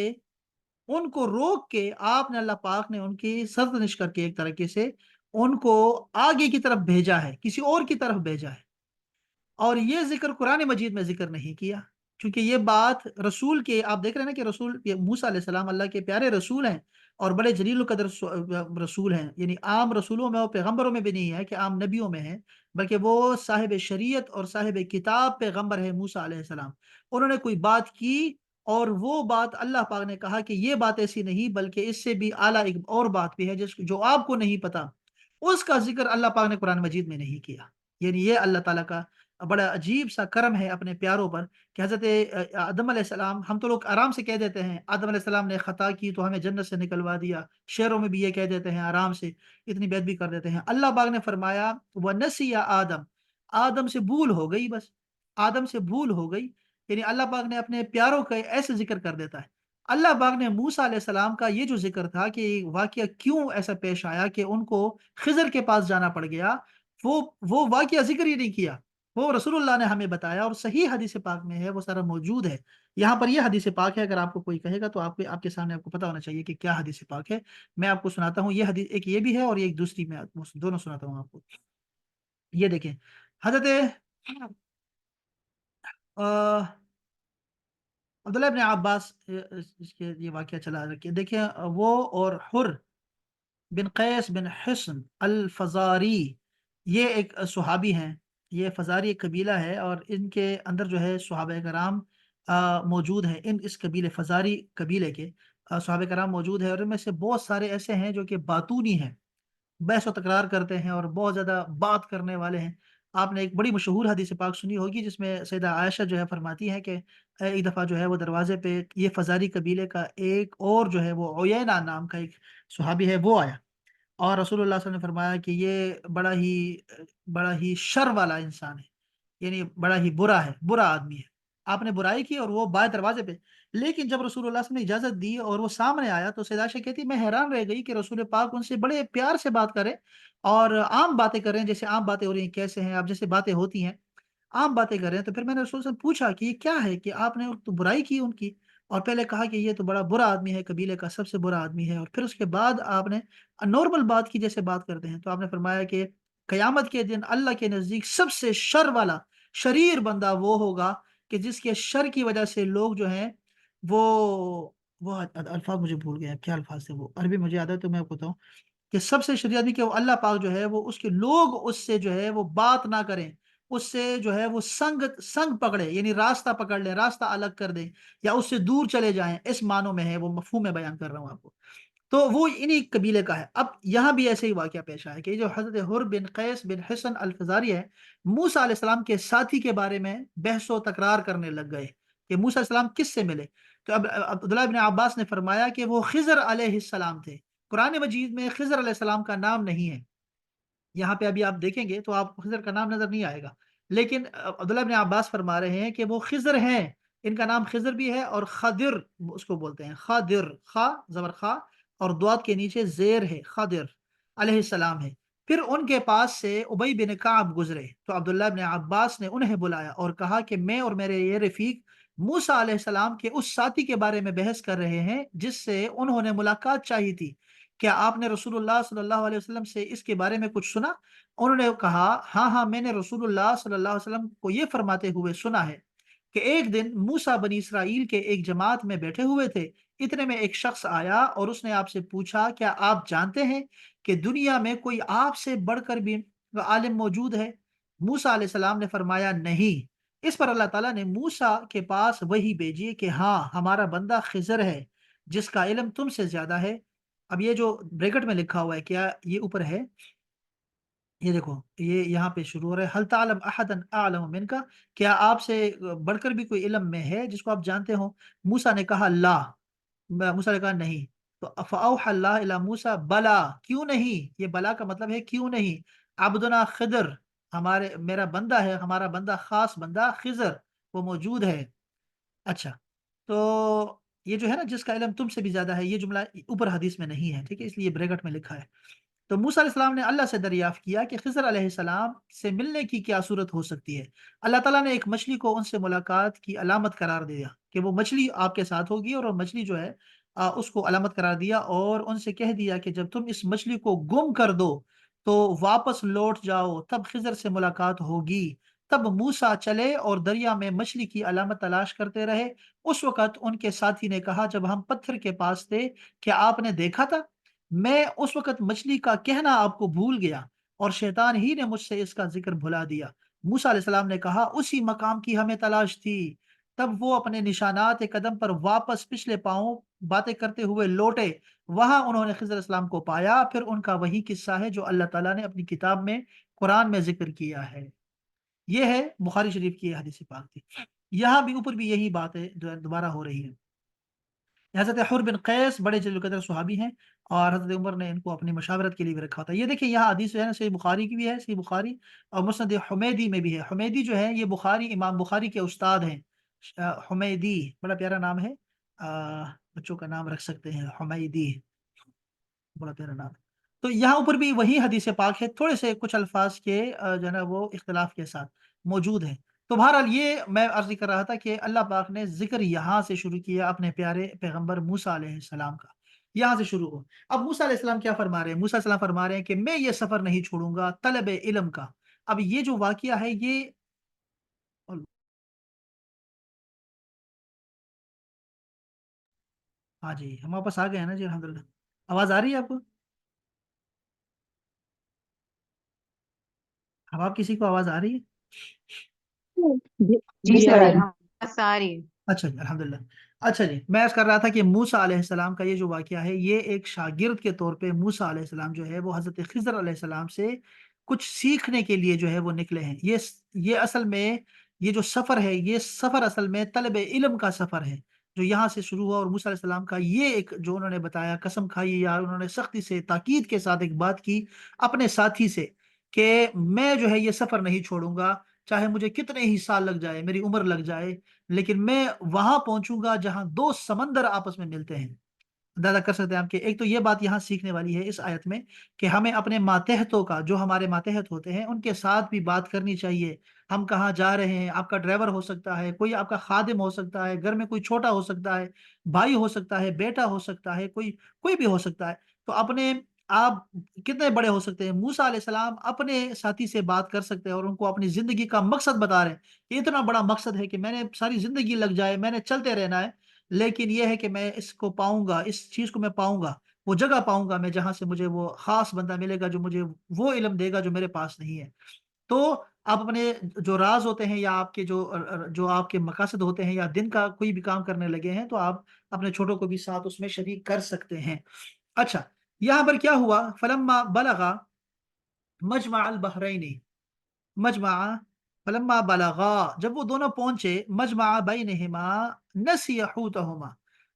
ان کو روک کے آپ نے اللہ پاک نے ان کی سرزنش کر کے ایک طریقے سے ان کو آگے کی طرف بھیجا ہے، کسی اور کی طرف بھیجا ہے، اور یہ ذکر قرآن مجید میں ذکر نہیں کیا، کیونکہ یہ بات رسول کے آپ دیکھ رہے ہیں نا کہ رسول یہ موسیٰ علیہ السلام اللہ کے پیارے رسول ہیں، اور بڑے جلیل القدر رسول ہیں، یعنی عام رسولوں میں اور پیغمبروں میں بھی نہیں ہے کہ عام نبیوں میں ہیں، بلکہ وہ صاحب شریعت اور صاحب کتاب پیغمبر ہے موسیٰ علیہ السلام۔ انہوں نے کوئی بات کی، اور وہ بات اللہ پاک نے کہا کہ یہ بات ایسی نہیں بلکہ اس سے بھی اعلیٰ ایک اور بات بھی ہے جو آپ کو نہیں پتا، اس کا ذکر اللہ پاک نے قرآن مجید میں نہیں کیا۔ یعنی یہ اللہ تعالیٰ کا بڑا عجیب سا کرم ہے اپنے پیاروں پر کہ حضرت آدم علیہ السلام، ہم تو لوگ آرام سے کہہ دیتے ہیں آدم علیہ السلام نے خطا کی تو ہمیں جنت سے نکلوا دیا، شعروں میں بھی یہ کہہ دیتے ہیں آرام سے، اتنی بات بھی کر دیتے ہیں۔ اللہ پاک نے فرمایا وَنَسِيَ آدم، آدم سے بھول ہو گئی، بس آدم سے بھول ہو گئی، یعنی اللہ پاک نے اپنے پیاروں کا ایسے ذکر کر دیتا ہے۔ اللہ پاک نے موسیٰ علیہ السلام کا یہ جو ذکر تھا کہ واقعہ کیوں ایسا پیش آیا کہ ان کو خضر کے پاس جانا پڑ گیا، وہ واقعہ ذکر ہی نہیں کیا، وہ رسول اللہ نے ہمیں بتایا، اور صحیح حدیث پاک میں ہے، وہ سارا موجود ہے۔ یہاں پر یہ حدیث پاک ہے، اگر آپ کو کوئی کہے گا تو آپ کے سامنے آپ کو پتا ہونا چاہیے کہ کیا حدیث پاک ہے۔ میں آپ کو سناتا ہوں، یہ حدیث ایک یہ بھی ہے اور ایک دوسری میں دونوں سناتا ہوں آپ کو۔ یہ دیکھیں، حضرت عبداللہ ابن عباس اس کے یہ واقعہ چلا رکھیے، دیکھیں وہ اور حر بن قیس بن حسن الفزاری، یہ ایک صحابی ہیں، یہ فزاری ایک قبیلہ ہے، اور ان کے اندر جو ہے صحابہ کرام موجود ہیں، اس قبیلے فزاری قبیلے کے صحابہ کرام موجود ہیں، اور ان میں سے بہت سارے ایسے ہیں جو کہ باتونی ہیں، بحث و تکرار کرتے ہیں اور بہت زیادہ بات کرنے والے ہیں۔ آپ نے ایک بڑی مشہور حدیث پاک سنی ہوگی جس میں سیدہ عائشہ جو ہے فرماتی ہیں کہ ایک دفعہ جو ہے وہ دروازے پہ یہ فزاری قبیلے کا ایک اور جو ہے وہ عیینہ نام کا ایک صحابی ہے وہ آیا، اور رسول اللہ صلی اللہ علیہ وسلم نے فرمایا کہ یہ بڑا ہی شر والا انسان ہے، یعنی بڑا ہی برا ہے، برا آدمی ہے۔ آپ نے برائی کی اور وہ بائیں دروازے پہ، لیکن جب رسول اللہ صلی اللہ علیہ وسلم نے اجازت دی اور وہ سامنے آیا تو سیدہ عائشہ کہتی میں حیران رہ گئی کہ رسول پاک ان سے بڑے پیار سے بات کریں اور عام باتیں کر رہے ہیں، جیسے عام باتیں ہو رہی ہیں، کیسے ہیں آپ، جیسے باتیں ہوتی ہیں عام باتیں کر رہے ہیں۔ تو پھر میں نے رسول سے پوچھا کہ یہ کیا ہے کہ آپ نے تو برائی کی ان کی، اور پہلے کہا کہ یہ تو بڑا برا آدمی ہے، قبیلے کا سب سے برا آدمی ہے، اور پھر اس کے بعد آپ نے نارمل بات کی جیسے بات کرتے ہیں۔ تو آپ نے فرمایا کہ قیامت کے دن اللہ کے نزدیک سب سے شر والا شریر بندہ وہ ہوگا کہ جس کے شر کی وجہ سے لوگ جو ہیں وہ وہ الفاظ مجھے بھول گئے ہیں، کیا الفاظ تھے وہ، عربی مجھے یاد ہے تو میں آپ کو بتاؤں کہ سب سے شریعت بھی کہ وہ اللہ پاک جو ہے وہ اس کے لوگ اس سے جو ہے وہ بات نہ کریں، اس سے جو ہے وہ سنگ پکڑے، یعنی راستہ پکڑ لیں، راستہ الگ کر دیں، یا اس سے دور چلے جائیں، اس معنوں میں ہے، وہ مفہوم میں بیان کر رہا ہوں آپ کو۔ تو وہ انہی قبیلے کا ہے۔ اب یہاں بھی ایسے ہی واقعہ پیش آیا کہ یہ جو حضرت حر بن قیس بن حصن الفزاری ہے، موسیٰ علیہ السلام کے ساتھی کے بارے میں بحث و تکرار کرنے لگ گئے کہ موسیٰ علیہ السلام کس سے ملے۔ تو اب عبداللہ بن عباس نے فرمایا کہ وہ خضر علیہ السلام تھے۔ قرآن مجید میں خضر علیہ السلام کا نام نہیں ہے، یہاں پہ ابھی آپ دیکھیں گے تو آپ کو خضر کا نام نظر نہیں آئے گا، لیکن عبداللہ بن عباس فرما رہے ہیں کہ وہ خضر ہیں، ان کا نام خضر بھی ہے، اور خضر اس کو بولتے ہیں، خضر، خا زبر خا اور دوات کے نیچے زیر ہے، خضر علیہ السلام ہے۔ پھر ان کے پاس سے ابی بن کعب گزرے تو عبداللہ بن عباس نے انہیں بلایا اور کہا کہ میں اور میرے یہ رفیق موسیٰ علیہ السلام کے اس ساتھی کے بارے میں بحث کر رہے ہیں جس سے انہوں نے ملاقات چاہی تھی، کیا آپ نے رسول اللہ صلی اللہ علیہ وسلم سے اس کے بارے میں کچھ سنا؟ انہوں نے کہا ہاں ہاں، میں نے رسول اللہ صلی اللہ علیہ وسلم کو یہ فرماتے ہوئے سنا ہے کہ ایک دن موسیٰ بنی اسرائیل کے ایک جماعت میں بیٹھے ہوئے تھے، اتنے میں ایک شخص آیا اور اس نے آپ سے پوچھا کیا آپ جانتے ہیں کہ دنیا میں کوئی آپ سے بڑھ کر بھی عالم موجود ہے؟ موسیٰ علیہ السلام نے فرمایا نہیں۔ اس پر اللہ تعالیٰ نے موسیٰ کے پاس وحی بھیجی کہ ہاں ہمارا بندہ خضر ہے جس کا علم تم سے زیادہ ہے۔ اب یہ جو بریکٹ میں لکھا ہوا ہے کیا یہ اوپر ہے؟ یہ دیکھو، یہ یہاں پہ شروع ہو رہا ہے، حل تعلم احدا اعلم منک، کیا آپ سے بڑھ کر بھی کوئی علم میں ہے جس کو آپ جانتے ہو؟ موسیٰ نے کہا لا، موسیٰ نے کہا نہیں۔ تو فاوحى اللہ الی موسیٰ بلا، کیوں نہیں، یہ بلا کا مطلب ہے کیوں نہیں، عبدنا خضر، میرا بندہ ہے، ہمارا بندہ خاص بندہ خضر وہ موجود ہے۔ اچھا، تو یہ جو ہے نا جس کا علم تم سے بھی زیادہ ہے، یہ جملہ اوپر حدیث میں نہیں ہے، ٹھیک ہے، اس لیے بریکٹ میں لکھا ہے۔ تو موسیٰ علیہ السلام نے اللہ سے دریافت کیا کہ خضر علیہ السلام سے ملنے کی کیا صورت ہو سکتی ہے؟ اللہ تعالیٰ نے ایک مچھلی کو ان سے ملاقات کی علامت قرار دیا کہ وہ مچھلی آپ کے ساتھ ہوگی، اور وہ مچھلی جو ہے اس کو علامت قرار دیا اور ان سے کہہ دیا کہ جب تم اس مچھلی کو گم کر دو تو واپس لوٹ جاؤ، تب خضر سے ملاقات ہوگی۔ تب موسیٰ چلے اور دریا میں مچھلی کی علامت تلاش کرتے رہے۔ اس وقت ان کے ساتھی نے کہا جب ہم پتھر کے پاس تھے کیا آپ نے دیکھا تھا؟ میں اس وقت مچھلی کا کہنا آپ کو بھول گیا اور شیطان ہی نے مجھ سے اس کا ذکر بھلا دیا۔ موسیٰ علیہ السلام نے کہا اسی مقام کی ہمیں تلاش تھی۔ تب وہ اپنے نشانات قدم پر واپس پچھلے پاؤں باتیں کرتے ہوئے لوٹے، وہاں انہوں نے خضر علیہ السلام کو پایا۔ پھر ان کا وہی قصہ ہے جو اللہ تعالیٰ نے اپنی کتاب میں قرآن میں ذکر کیا ہے۔ یہ ہے بخاری شریف کی حدیث پاک تھی، یہاں بھی اوپر بھی یہی باتیں دوبارہ ہو رہی ہیں۔ حضرت حر بن قیس بڑے جلیل القدر صحابی ہیں، اور حضرت عمر نے ان کو اپنی مشاورت کے لیے بھی رکھا تھا۔ یہ دیکھیں یہاں حدیث جو ہے نا صحیح بخاری کی بھی ہے، صحیح بخاری اور مسند حمیدی میں بھی ہے۔ حمیدی جو ہے یہ بخاری، امام بخاری کے استاد ہیں۔ حمیدی بڑا پیارا نام ہے، بچوں کا نام رکھ سکتے ہیں حمیدی، بڑا پیارا نام ہے۔ تو یہاں اوپر بھی وہی حدیث پاک ہے، تھوڑے سے کچھ الفاظ کے جو ہے نا وہ اختلاف کے ساتھ موجود ہیں۔ تو بہرحال یہ میں عرض کر رہا تھا کہ اللہ پاک نے ذکر یہاں سے شروع کیا اپنے پیارے پیغمبر موسیٰ علیہ السلام کا، یہاں سے شروع ہو۔ اب موسیٰ علیہ السلام کیا فرما رہے ہیں؟ موسیٰ علیہ السلام فرما رہے ہیں کہ میں یہ سفر نہیں چھوڑوں گا طلب علم کا۔ اب یہ جو واقعہ ہے یہ، ہاں جی ہم واپس آ گئے ہیں نا جی الحمدللہ۔ آواز آ رہی ہے آپ کو؟ اب آپ کسی کو آواز آ رہی ہے؟ جی جی جی سر، آ رہی ہے۔ ساری اچھا جی الحمدللہ۔ اچھا جی، میں عرض کر رہا تھا کہ موسیٰ علیہ السلام کا یہ جو واقعہ ہے، یہ ایک شاگرد کے طور پہ موسیٰ علیہ السلام جو ہے وہ حضرت خضر علیہ السلام سے کچھ سیکھنے کے لیے جو ہے وہ نکلے ہیں۔ یہ اصل میں یہ جو سفر ہے، یہ سفر اصل میں طلب علم کا سفر ہے، جو یہاں سے شروع ہوا۔ اور موسیٰ علیہ السلام کا یہ ایک جو انہوں نے بتایا، قسم کھائی یا انہوں نے سختی سے تاکید کے ساتھ ایک بات کی اپنے ساتھی سے کہ میں جو ہے یہ سفر نہیں چھوڑوں گا، چاہے مجھے کتنے ہی سال لگ جائے، میری عمر لگ جائے، لیکن میں وہاں پہنچوں گا جہاں دو سمندر آپس میں ملتے ہیں۔ اندازہ کر سکتے ہیں آپ کہ ایک تو یہ بات یہاں سیکھنے والی ہے اس آیت میں کہ ہمیں اپنے ماتحتوں کا، جو ہمارے ماتحت ہوتے ہیں، ان کے ساتھ بھی بات کرنی چاہیے۔ ہم کہاں جا رہے ہیں، آپ کا ڈرائیور ہو سکتا ہے، کوئی آپ کا خادم ہو سکتا ہے، گھر میں کوئی چھوٹا ہو سکتا ہے، بھائی ہو سکتا ہے، بیٹا ہو سکتا ہے، کوئی بھی ہو سکتا ہے۔ تو اپنے آپ کتنے بڑے ہو سکتے ہیں؟ موسیٰ علیہ السلام اپنے ساتھی سے بات کر سکتے ہیں اور ان کو اپنی زندگی کا مقصد بتا رہے ہیں کہ اتنا بڑا مقصد ہے کہ میں نے ساری زندگی لگ جائے، میں نے چلتے رہنا ہے، لیکن یہ ہے کہ میں اس کو پاؤں گا، اس چیز کو میں پاؤں گا، وہ جگہ پاؤں گا میں جہاں سے مجھے وہ خاص بندہ ملے گا جو مجھے وہ علم دے گا جو میرے پاس نہیں ہے۔ تو آپ اپنے جو راز ہوتے ہیں یا آپ کے جو آپ کے مقاصد ہوتے ہیں یا دن کا کوئی بھی کام کرنے لگے ہیں، تو آپ اپنے چھوٹوں کو بھی ساتھ اس میں شریک کر سکتے ہیں۔ اچھا، یہاں پر کیا ہوا؟ فلما بلغا مجمع البحرین، مجمع فلما بلغا، جب وہ دونوں پہنچے، مجمع بینہما نسی حوتہما،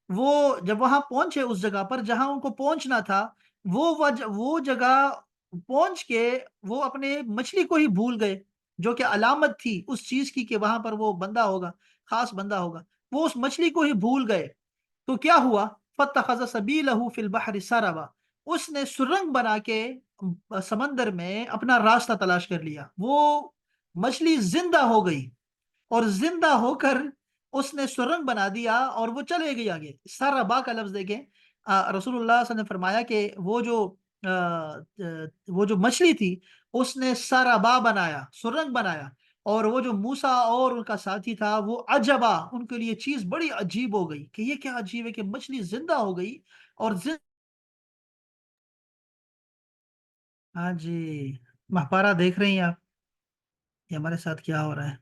وہ جب وہاں پہنچے اس جگہ پر جہاں ان کو پہنچنا تھا، وہ جگہ پہنچ کے وہ اپنے مچھلی کو ہی بھول گئے، جو کہ علامت تھی اس چیز کی کہ وہاں پر وہ بندہ ہوگا، خاص بندہ ہوگا۔ وہ اس مچھلی کو ہی بھول گئے، تو کیا ہوا؟ فَاتَّخَذَ سَبِيلَهُ فِي الْبَحْرِ سَرَبًا، اس نے سرنگ بنا کے سمندر میں اپنا راستہ تلاش کر لیا۔ وہ مچھلی زندہ ہو گئی اور زندہ ہو کر اس نے سرنگ بنا دیا اور وہ چلے گئی آگے۔ سربا کا لفظ دیکھیں، رسول اللہ صلی اللہ علیہ وسلم نے فرمایا کہ وہ جو مچھلی تھی اس نے سربا بنایا، سرنگ بنایا، اور وہ جو موسیٰ اور ان کا ساتھی تھا وہ عجبا، ان کے لیے چیز بڑی عجیب ہو گئی کہ یہ کیا عجیب ہے کہ مچھلی زندہ ہو گئی اور ہاں جی، مہپارا دیکھ رہی ہیں آپ؟ یہ ہمارے ساتھ کیا ہو رہا ہے؟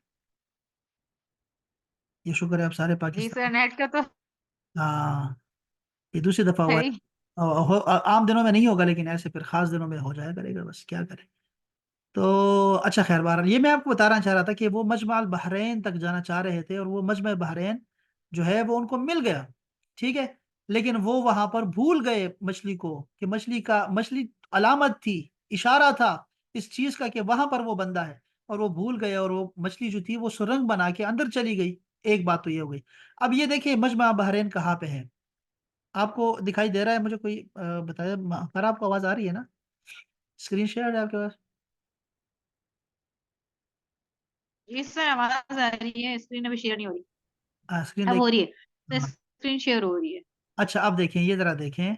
یہ شکر ہے آپ سارے جی سر، پاکستان۔ نیٹ کا تو ہاں، یہ دوسری دفعہ ہے ہوا ہی۔ ہے۔ عام دنوں میں نہیں ہوگا لیکن ایسے پھر خاص دنوں میں ہو جایا کرے گا، بس کیا کریں۔ تو اچھا، خیر بہرحال یہ میں آپ کو بتانا چاہ رہا تھا کہ وہ مجمع البحرین تک جانا چاہ رہے تھے اور وہ مجمع بحرین جو ہے وہ ان کو مل گیا، ٹھیک ہے، لیکن وہ وہاں پر بھول گئے مچھلی کو کہ مچھلی علامت تھی، اشارہ تھا اس چیز کا کہ وہاں پر وہ بندہ ہے، اور وہ بھول گئے اور وہ مچھلی جو تھی وہ سرنگ بنا کے اندر چلی گئی۔ ایک بات تو یہ ہو گئی۔ اب یہ دیکھیں مجمع بحرین کہاں پہ ہے؟ آپ کو دکھائی دے رہا ہے؟ مجھے کوئی بتایا، پر آپ کو آواز آ رہی ہے نا؟ اسکرین شیئر ہے آپ کے پاس؟ جی سر، آواز آ رہی ہے، اسکرین ابھی شیئر نہیں ہو رہی۔ اسکرین اب دیکھ۔ ہو رہی ہے سر، ہاں، اسکرین شیئر ہو رہی ہے۔ اچھا اب دیکھیں، یہ ذرا دیکھیں،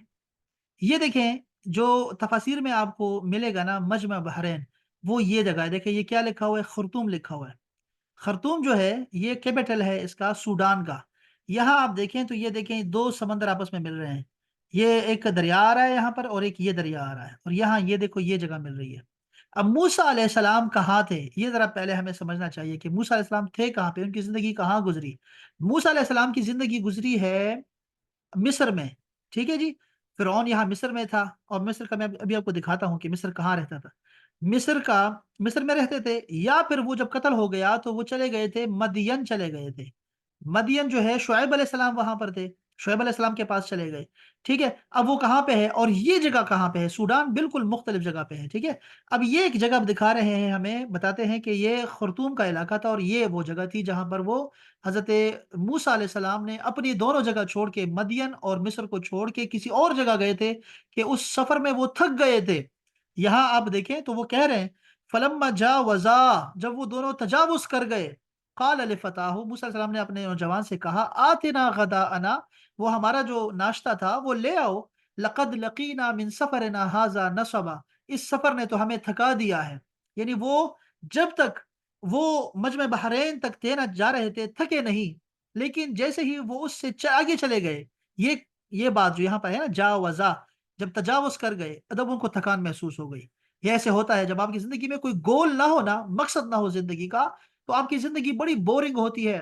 یہ دیکھیں جو تفاسیر میں آپ کو ملے گا نا مجمع بحرین، وہ یہ جگہ ہے۔ دیکھیں یہ کیا لکھا ہوا ہے؟ خرطوم لکھا ہوا ہے۔ خرطوم جو ہے یہ کیپٹل ہے اس کا سوڈان کا۔ یہاں آپ دیکھیں تو یہ دیکھیں دو سمندر آپس میں مل رہے ہیں، یہ ایک دریا آ رہا ہے یہاں پر اور ایک یہ دریا آ رہا ہے، اور یہاں یہ دیکھو یہ جگہ مل رہی ہے۔ اب موسیٰ علیہ السلام کہاں تھے؟ یہ ذرا پہلے ہمیں سمجھنا چاہیے کہ موسیٰ علیہ السلام تھے کہاں پہ، ان کی زندگی کہاں گزری۔ موسیٰ علیہ السلام کی زندگی گزری ہے مصر میں، ٹھیک ہے جی۔ فرعون یہاں مصر میں تھا، اور مصر کا میں ابھی آپ کو دکھاتا ہوں کہ مصر کہاں رہتا تھا۔ مصر میں رہتے تھے، یا پھر وہ جب قتل ہو گیا تو وہ چلے گئے تھے مدین، چلے گئے تھے مدین جو ہے، شعیب علیہ السلام وہاں پر تھے، شعیب علیہ السلام کے پاس چلے گئے، ٹھیک ہے۔ اب وہ کہاں پہ ہے اور یہ جگہ کہاں پہ ہے؟ سوڈان بالکل مختلف جگہ پہ ہے، ٹھیک ہے۔ اب یہ ایک جگہ دکھا رہے ہیں ہمیں، بتاتے ہیں کہ یہ خرطوم کا علاقہ تھا، اور یہ وہ جگہ تھی جہاں پر وہ حضرت موسیٰ علیہ السلام نے اپنی دونوں جگہ چھوڑ کے، مدین اور مصر کو چھوڑ کے کسی اور جگہ گئے تھے کہ اس سفر میں وہ تھک گئے تھے۔ یہاں آپ دیکھیں تو وہ کہہ رہے ہیں فلما جاوزا، جب وہ دونوں تجاوز کر گئے، قال لفتاہ، موسیٰ علیہ السلام نے اپنے نوجوان سے کہا، آتنا غداءنا، وہ ہمارا جو ناشتہ تھا وہ لے آؤ، لقد لقینا من سفرنا ھذا نصبا، اس سفر نے تو ہمیں تھکا دیا ہے۔ یعنی وہ جب تک وہ مجمع بحرین تک تھے نہ جا رہے تھے تھکے نہیں، لیکن جیسے ہی وہ اس سے آگے چلے گئے، یہ یہ بات جو یہاں پر ہے نا جاوزا، جب تجاوز کر گئے ادب ان کو تھکان محسوس ہو گئی۔ یہ ایسے ہوتا ہے جب آپ کی زندگی میں کوئی گول نہ ہو، نا مقصد نہ ہو زندگی کا، تو آپ کی زندگی بڑی بورنگ ہوتی ہے،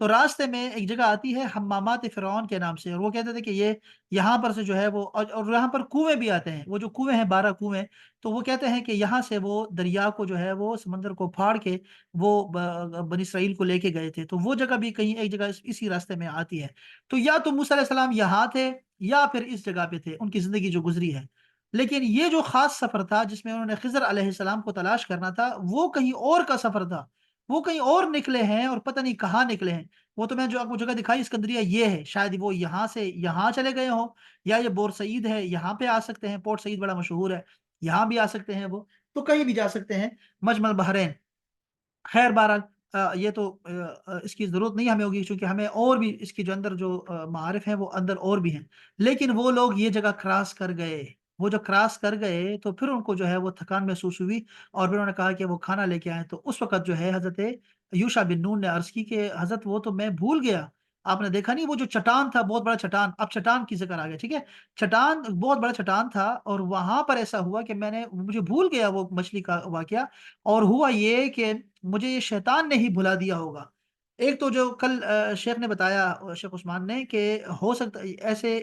تو راستے میں ایک جگہ آتی ہے حمامات فرعون کے نام سے، اور وہ کہتے تھے کہ یہ یہاں پر سے جو ہے وہ، اور یہاں پر کنویں بھی آتے ہیں، وہ جو کنویں ہیں 12 کنویں، تو وہ کہتے ہیں کہ یہاں سے وہ دریا کو جو ہے وہ سمندر کو پھاڑ کے وہ بنی اسرائیل کو لے کے گئے تھے، تو وہ جگہ بھی کہیں ایک جگہ اسی راستے میں آتی ہے۔ تو یا تو موسیٰ علیہ السلام یہاں تھے یا پھر اس جگہ پہ تھے، ان کی زندگی جو گزری ہے۔ لیکن یہ جو خاص سفر تھا جس میں انہوں نے خضر علیہ السلام کو تلاش کرنا تھا، وہ کہیں اور کا سفر تھا، وہ کہیں اور نکلے ہیں اور پتہ نہیں کہاں نکلے ہیں۔ وہ تو میں جو آپ کو جگہ دکھائی اسکندریہ یہ ہے، شاید وہ یہاں سے یہاں چلے گئے ہوں، یا یہ بور سعید ہے، یہاں پہ آ سکتے ہیں، پورٹ سعید بڑا مشہور ہے، یہاں بھی آ سکتے ہیں وہ، تو کہیں بھی جا سکتے ہیں، مجمع البحرین۔ خیر بہرحال یہ تو اس کی ضرورت نہیں ہمیں ہوگی، چونکہ ہمیں اور بھی اس کی جو اندر جو معارف ہیں وہ اندر اور بھی ہیں۔ لیکن وہ لوگ یہ جگہ کراس کر گئے، وہ جو کراس کر گئے تو پھر ان کو جو ہے وہ تھکان محسوس ہوئی، اور پھر انہوں نے کہا کہ وہ کھانا لے کے آئیں، تو اس وقت جو ہے حضرت یوشع بن نون نے عرض کی کہ حضرت وہ تو میں بھول گیا، آپ نے دیکھا نہیں وہ جو چٹان تھا، بہت بڑا چٹان، اب چٹان کی ذکر آ گیا، ٹھیک ہے، چٹان بہت بڑا چٹان تھا، اور وہاں پر ایسا ہوا کہ مجھے بھول گیا وہ مچھلی کا واقعہ، اور ہوا یہ کہ مجھے یہ شیطان نے ہی بھلا دیا ہوگا۔ ایک تو جو کل شیخ نے بتایا، شیخ عثمان نے، کہ ہو سکتا ایسے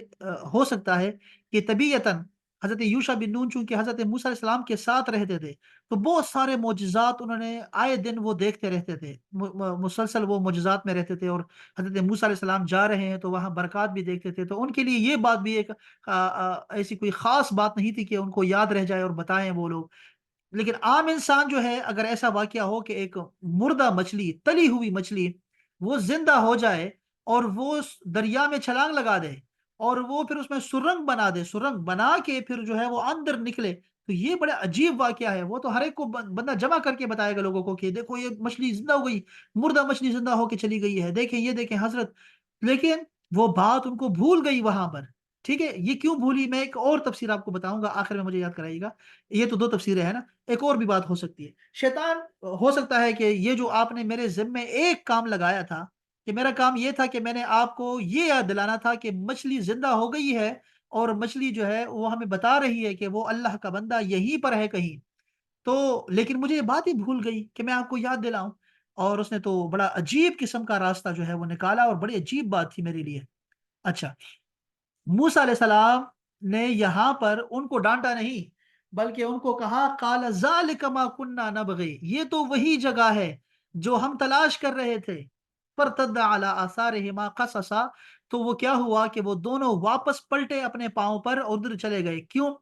ہو سکتا ہے کہ طبیعتاً حضرت یوشع بن نون چونکہ حضرت موسیٰ علیہ السلام کے ساتھ رہتے تھے، تو بہت سارے معجزات انہوں نے آئے دن وہ دیکھتے رہتے تھے، مسلسل وہ معجزات میں رہتے تھے، اور حضرت موسیٰ علیہ السلام جا رہے ہیں تو وہاں برکات بھی دیکھتے تھے، تو ان کے لیے یہ بات بھی ایک ایسی کوئی خاص بات نہیں تھی کہ ان کو یاد رہ جائے اور بتائیں وہ لوگ۔ لیکن عام انسان جو ہے، اگر ایسا واقعہ ہو کہ ایک مردہ مچھلی، تلی ہوئی مچھلی، وہ زندہ ہو جائے اور وہ اس دریا میں چھلانگ لگا دے، اور وہ پھر اس میں سرنگ بنا دے، سرنگ بنا کے پھر جو ہے وہ اندر نکلے، تو یہ بڑا عجیب واقعہ ہے۔ وہ تو ہر ایک کو بندہ جمع کر کے بتائے گا لوگوں کو کہ دیکھو یہ مچھلی زندہ ہو گئی، مردہ مچھلی زندہ ہو کے چلی گئی ہے، دیکھیں یہ دیکھیں حضرت۔ لیکن وہ بات ان کو بھول گئی وہاں پر، ٹھیک ہے۔ یہ کیوں بھولی، میں ایک اور تفسیر آپ کو بتاؤں گا، آخر میں مجھے یاد کرائیے گا۔ یہ تو دو تفسیریں ہیں نا، ایک اور بھی بات ہو سکتی ہے۔ شیطان ہو سکتا ہے کہ یہ جو آپ نے میرے ذمے ایک کام لگایا تھا، کہ میرا کام یہ تھا کہ میں نے آپ کو یہ یاد دلانا تھا کہ مچھلی زندہ ہو گئی ہے، اور مچھلی جو ہے وہ ہمیں بتا رہی ہے کہ وہ اللہ کا بندہ یہیں پر ہے کہیں، تو لیکن مجھے یہ بات ہی بھول گئی کہ میں آپ کو یاد دلاؤں، اور اس نے تو بڑا عجیب قسم کا راستہ جو ہے وہ نکالا، اور بڑی عجیب بات تھی میرے لیے۔ اچھا، موسیٰ علیہ السلام نے یہاں پر ان کو ڈانٹا نہیں، بلکہ ان کو کہا قال ذالک ما کننا نبغی، یہ تو وہی جگہ ہے جو ہم تلاش کر رہے تھے۔ فرتد علی آثارہما قصصا، تو وہ کیا ہوا کہ وہ دونوں واپس پلٹے اپنے پاؤں پر اور ادھر چلے گئے۔ کیوں؟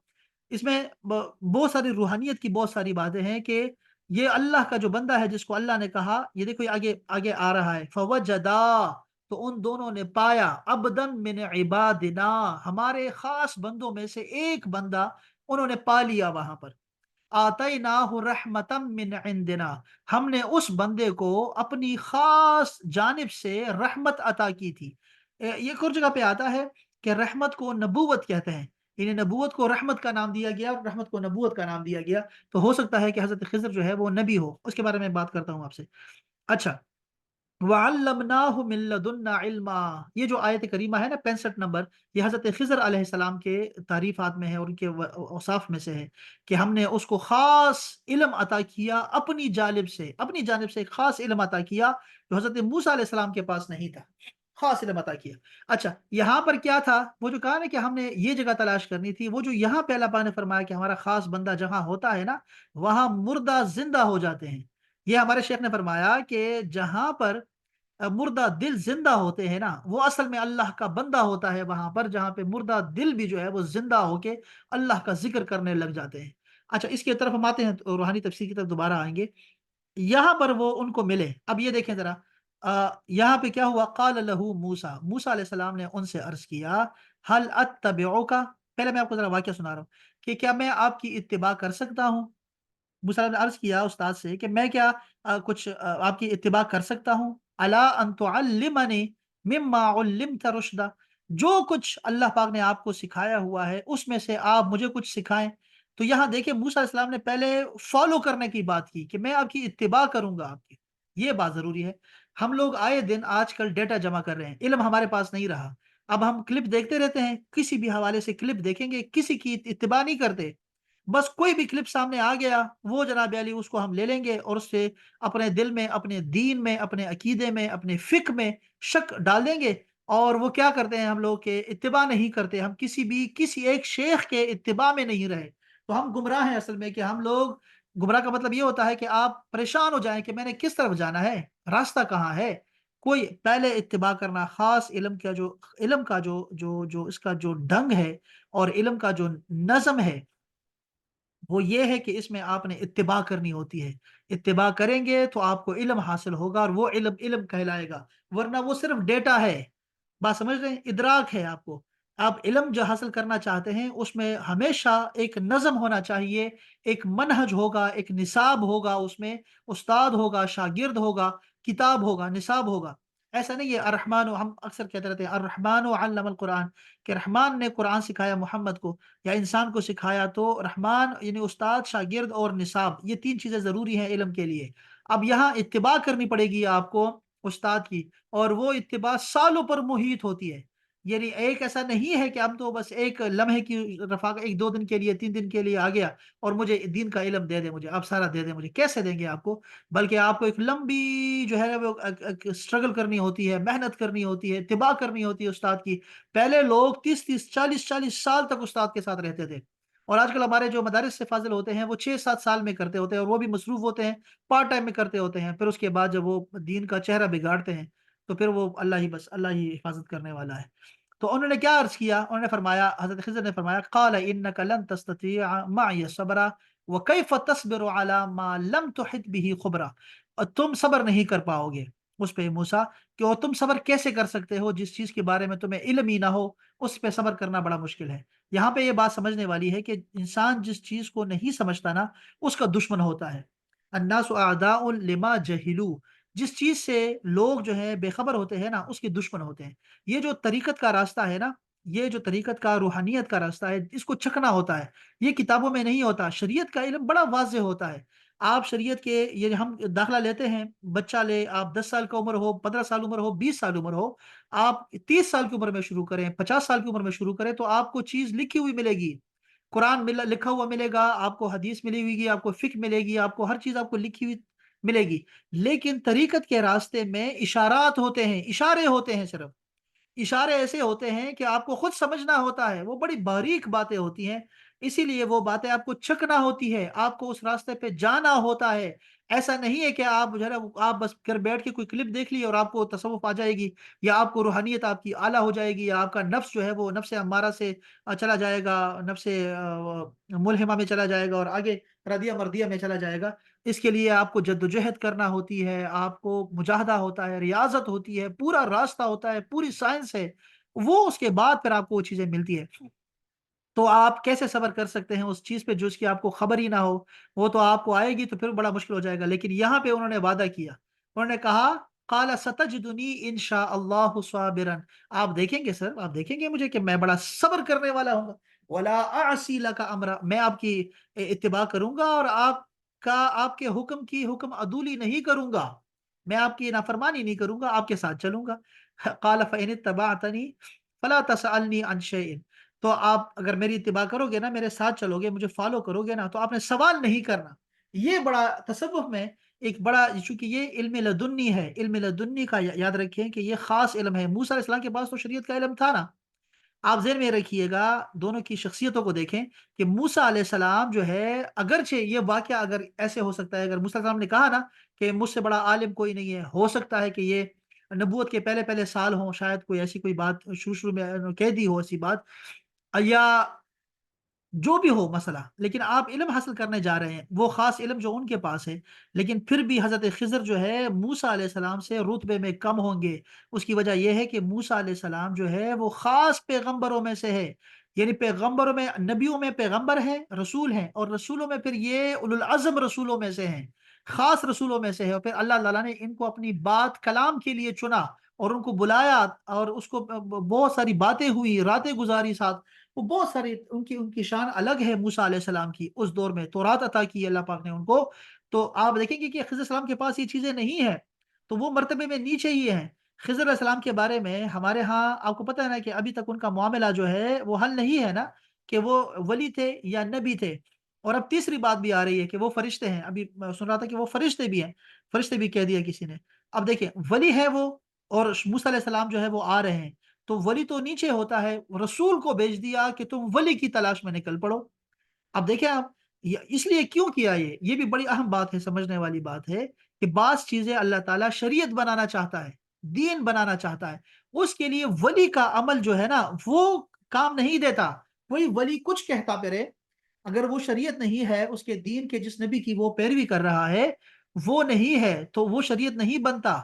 اس میں بہت ساری روحانیت کی بہت ساری باتیں ہیں کہ یہ اللہ کا جو بندہ ہے جس کو اللہ نے کہا، یہ دیکھو یہ آگے آگے آ رہا ہے، فوجدا، تو ان دونوں نے پایا عبدن من عبادنا، ہمارے خاص بندوں میں سے ایک بندہ انہوں نے پا لیا وہاں پر۔ آتیناہ رحمتا من عندنا، ہم نے اس بندے کو اپنی خاص جانب سے رحمت عطا کی تھی۔ یہ ایک اور جگہ پہ آتا ہے کہ رحمت کو نبوت کہتے ہیں، یعنی نبوت کو رحمت کا نام دیا گیا، رحمت کو نبوت کا نام دیا گیا، تو ہو سکتا ہے کہ حضرت خضر جو ہے وہ نبی ہو، اس کے بارے میں بات کرتا ہوں آپ سے۔ اچھا، وَعَلَّمْنَاهُ مِن لَّدُنَّا عِلْمًا، یہ جو آیت کریمہ ہے نا 65 نمبر، یہ حضرت خضر علیہ السلام کے تعریفات میں ہے، اور ان کے اوصاف میں سے ہے کہ ہم نے اس کو خاص علم عطا کیا، اپنی جانب سے ایک خاص علم عطا کیا جو حضرت موسیٰ علیہ السلام کے پاس نہیں تھا، خاص علم عطا کیا۔ اچھا، یہاں پر کیا تھا، وہ جو کہا نا کہ ہم نے یہ جگہ تلاش کرنی تھی، وہ جو یہاں پہ اللہ پاک نے فرمایا کہ ہمارا خاص بندہ جہاں ہوتا ہے نا، وہاں مردہ زندہ ہو جاتے ہیں۔ یہ ہمارے شیخ نے فرمایا کہ جہاں پر مردہ دل زندہ ہوتے ہیں نا، وہ اصل میں اللہ کا بندہ ہوتا ہے وہاں پر، جہاں پہ مردہ دل بھی جو ہے وہ زندہ ہو کے اللہ کا ذکر کرنے لگ جاتے ہیں۔ اچھا، اس کی طرف ہم آتے ہیں، روحانی تفسیر کی طرف دوبارہ آئیں گے۔ یہاں پر وہ ان کو ملے، اب یہ دیکھیں ذرا، یہاں پہ کیا ہوا، قال لہو موسیٰ، موسیٰ علیہ السلام نے ان سے عرض کیا، حل اتبعوک، پہلے میں آپ کو ذرا واقعہ سنا رہا ہوں کہ کیا میں آپ کی اتباع کر سکتا ہوں۔ موسیٰ نے عرض کیا استاد سے کہ میں کیا کچھ آپ کی اتباع کر سکتا ہوں، الا ان تعلمنی مما علمت رشدا، جو کچھ اللہ پاک نے آپ کو سکھایا ہوا ہے اس میں سے آپ مجھے کچھ سکھائیں۔ تو یہاں دیکھیں موسیٰ علیہ السلام نے پہلے فالو کرنے کی بات کی کہ میں آپ کی اتباع کروں گا آپ کی، یہ بات ضروری ہے۔ ہم لوگ آئے دن آج کل ڈیٹا جمع کر رہے ہیں، علم ہمارے پاس نہیں رہا، اب ہم کلپ دیکھتے رہتے ہیں، کسی بھی حوالے سے کلپ دیکھیں گے، کسی کی اتباع نہیں کرتے، بس کوئی بھی کلپ سامنے آ گیا وہ جناب علی اس کو ہم لے لیں گے اور اس سے اپنے دل میں، اپنے دین میں، اپنے عقیدے میں، اپنے فقہ میں شک ڈال دیں گے۔ اور وہ کیا کرتے ہیں ہم لوگ کہ اتباع نہیں کرتے، ہم کسی ایک شیخ کے اتباع میں نہیں رہے، تو ہم گمراہ ہیں اصل میں۔ کہ ہم لوگ گمراہ کا مطلب یہ ہوتا ہے کہ آپ پریشان ہو جائیں کہ میں نے کس طرف جانا ہے، راستہ کہاں ہے۔ کوئی پہلے اتباع کرنا خاص علم کا جو اس کا جو ڈھنگ ہے اور علم کا جو نظم ہے، وہ یہ ہے کہ اس میں آپ نے اتباع کرنی ہوتی ہے۔ اتباع کریں گے تو آپ کو علم حاصل ہوگا اور وہ علم علم کہلائے گا، ورنہ وہ صرف ڈیٹا ہے۔ بات سمجھ رہے ہیں؟ ادراک ہے آپ کو۔ آپ علم جو حاصل کرنا چاہتے ہیں اس میں ہمیشہ ایک نظم ہونا چاہیے، ایک منہج ہوگا، ایک نصاب ہوگا، اس میں استاد ہوگا، شاگرد ہوگا، کتاب ہوگا، نصاب ہوگا۔ ایسا نہیں ہے الرحمن، ہم اکثر کہتے رہتے ہیں الرحمن علم القرآن، کہ رحمان نے قرآن سکھایا محمد کو یا انسان کو سکھایا۔ تو رحمان یعنی استاد، شاگرد اور نصاب، یہ تین چیزیں ضروری ہیں علم کے لیے۔ اب یہاں اتباع کرنی پڑے گی آپ کو استاد کی، اور وہ اتباع سالوں پر محیط ہوتی ہے۔ یعنی ایک ایسا نہیں ہے کہ ہم تو بس ایک لمحے کی رفاقت، ایک دو دن کے لیے، 3 دن کے لیے آ گیا اور مجھے دین کا علم دے دے، مجھے آپ سارا دے دیں، مجھے کیسے دیں گے آپ کو؟ بلکہ آپ کو ایک لمبی جو ہے وہ اسٹرگل کرنی ہوتی ہے، محنت کرنی ہوتی ہے، اتباع کرنی ہوتی ہے استاد کی۔ پہلے لوگ 30 30 40 سال تک استاد کے ساتھ رہتے تھے، اور آج کل ہمارے جو مدارس سے فاضل ہوتے ہیں وہ 6 7 سال میں کرتے ہوتے ہیں، اور وہ بھی مصروف ہوتے ہیں، پارٹ ٹائم میں کرتے ہوتے ہیں۔ پھر اس کے بعد جب وہ دین کا چہرہ بگاڑتے ہیں تو پھر وہ اللہ ہی حفاظت کرنے والا ہے۔ تو انہوں نے کیا عرض کیا؟ انہوں نے فرمایا، حضرت خضر نے فرمایا قال انک لن تستطيع معي صبرا وكيف تصبر على ما لم تحط به خبرا۔ اور تم صبر نہیں کر پاؤ گے اس پہ موسیٰ، کہ اور تم صبر کیسے کر سکتے ہو جس چیز کے بارے میں تمہیں علم ہی نہ ہو؟ اس پہ صبر کرنا بڑا مشکل ہے۔ یہاں پہ یہ بات سمجھنے والی ہے کہ انسان جس چیز کو نہیں سمجھتا نا، اس کا دشمن ہوتا ہے۔ الناس اعداء لما جہلوا، جس چیز سے لوگ جو ہے بے خبر ہوتے ہیں نا، اس کے دشمن ہوتے ہیں۔ یہ جو طریقت کا راستہ ہے نا، یہ جو طریقت کا روحانیت کا راستہ ہے، اس کو چکنا ہوتا ہے۔ یہ کتابوں میں نہیں ہوتا۔ شریعت کا علم بڑا واضح ہوتا ہے۔ آپ شریعت کے، یہ ہم داخلہ لیتے ہیں، بچہ لے، آپ 10 سال کا عمر ہو، 15 سال عمر ہو، 20 سال عمر ہو، آپ 30 سال کی عمر میں شروع کریں، 50 سال کی عمر میں شروع کریں، تو آپ کو چیز لکھی ہوئی ملے گی۔ قرآن لکھا ہوا ملے گا آپ کو، حدیث ملی ہوئی گی آپ کو، فقہ ملے گی آپ کو، ہر چیز آپ کو لکھی ہوئی ملے گی۔ لیکن طریقت کے راستے میں اشارات ہوتے ہیں، اشارے ہوتے ہیں، صرف اشارے ایسے ہوتے ہیں کہ آپ کو خود سمجھنا ہوتا ہے، وہ بڑی باریک باتیں ہوتی ہیں۔ اسی لیے وہ باتیں آپ کو چکنا ہوتی ہے، آپ کو اس راستے پہ جانا ہوتا ہے۔ ایسا نہیں ہے کہ آپ جو ہے نا، آپ بس گھر بیٹھ کے کوئی کلپ دیکھ لی اور آپ کو تصوف آ جائے گی، یا آپ کو روحانیت آپ کی اعلیٰ ہو جائے گی، یا آپ کا نفس جو ہے وہ نفس امارہ سے چلا جائے گا، نفس ملہمہ میں چلا جائے گا، اور آگے ردیہ مردیہ میں چلا جائے گا۔ اس کے لیے آپ کو جد و جہد کرنا ہوتی ہے، آپ کو مجاہدہ ہوتا ہے، ریاضت ہوتی ہے، پورا راستہ ہوتا ہے، پوری سائنس ہے، وہ اس کے بعد پھر آپ کو وہ چیزیں ملتی ہے۔ تو آپ کیسے صبر کر سکتے ہیں اس چیز پہ جو اس کی آپ کو خبر ہی نہ ہو؟ وہ تو آپ کو آئے گی تو پھر بڑا مشکل ہو جائے گا۔ لیکن یہاں پہ انہوں نے وعدہ کیا، انہوں نے کہا قال ستجدنی ان شاء اللہ صابرا، آپ دیکھیں گے سر، آپ دیکھیں گے مجھے کہ میں بڑا صبر کرنے والا ہوں گا۔ ولا اعصی لک امرا، میں آپ کی اتباع کروں گا اور آپ کے حکم کی حکم عدولی نہیں کروں گا، میں آپ کی نافرمانی نہیں کروں گا، آپ کے ساتھ چلوں گا۔ قال فإن اتبعتنی فلا تسألنی عن شيء، تو آپ اگر میری اتباع کرو گے نا، میرے ساتھ چلو گے، مجھے فالو کرو گے نا، تو آپ نے سوال نہیں کرنا۔ یہ بڑا تصوف میں ایک بڑا، چونکہ یہ علم لدنی ہے، علم لدنی کا یاد رکھیں کہ یہ خاص علم ہے۔ موسیٰ علیہ السلام کے پاس تو شریعت کا علم تھا نا۔ آپ ذہن میں رکھیے گا، دونوں کی شخصیتوں کو دیکھیں کہ موسیٰ علیہ السلام جو ہے، اگرچہ یہ واقعہ اگر ایسے ہو سکتا ہے، اگر موسیٰ علیہ السلام نے کہا نا کہ مجھ سے بڑا عالم کوئی نہیں ہے، ہو سکتا ہے کہ یہ نبوت کے پہلے پہلے سال ہوں، شاید کوئی ایسی کوئی بات شروع میں کہہ دی ہو ایسی بات، یا جو بھی ہو مسئلہ، لیکن آپ علم حاصل کرنے جا رہے ہیں، وہ خاص علم جو ان کے پاس ہے۔ لیکن پھر بھی حضرت خضر جو ہے موسیٰ علیہ السلام سے رتبے میں کم ہوں گے۔ اس کی وجہ یہ ہے کہ موسیٰ علیہ السلام جو ہے وہ خاص پیغمبروں میں سے ہے، یعنی پیغمبروں میں، نبیوں میں پیغمبر ہیں، رسول ہیں، اور رسولوں میں پھر یہ اولو العزم رسولوں میں سے ہیں، خاص رسولوں میں سے ہے۔ اور پھر اللہ تعالیٰ نے ان کو اپنی بات کلام کے لیے چنا اور ان کو بلایا، اور اس کو بہت ساری باتیں ہوئی، راتیں گزاری ساتھ، وہ بہت ساری ان کی شان الگ ہے موسیٰ علیہ السلام کی۔ اس دور میں تورات عطا کی اللہ پاک نے ان کو۔ تو آپ دیکھیں گے کہ خضر السلام کے پاس یہ چیزیں نہیں ہیں، تو وہ مرتبے میں نیچے ہی ہیں۔ خضر علیہ السلام کے بارے میں ہمارے ہاں آپ کو پتہ ہے نا کہ ابھی تک ان کا معاملہ جو ہے وہ حل نہیں ہے نا، کہ وہ ولی تھے یا نبی تھے۔ اور اب تیسری بات بھی آ رہی ہے کہ وہ فرشتے ہیں، ابھی میں سن رہا تھا کہ وہ فرشتے بھی ہیں، فرشتے بھی کہہ دیا کسی نے۔ اب دیکھیں ولی ہے وہ، اور موسیٰ علیہ السلام جو ہے وہ آ رہے ہیں، تو ولی تو نیچے ہوتا ہے، رسول کو بھیج دیا کہ تم ولی کی تلاش میں نکل پڑو۔ اب دیکھیں آپ، اس لیے کیوں کیا یہ بھی بڑی اہم بات ہے، سمجھنے والی بات ہے کہ بعض چیزیں اللہ تعالیٰ شریعت بنانا چاہتا ہے، دین بنانا چاہتا ہے، اس کے لیے ولی کا عمل جو ہے نا وہ کام نہیں دیتا۔ وہی ولی کچھ کہتا پھرے، اگر وہ شریعت نہیں ہے، اس کے دین کے جس نبی کی وہ پیروی کر رہا ہے وہ نہیں ہے، تو وہ شریعت نہیں بنتا۔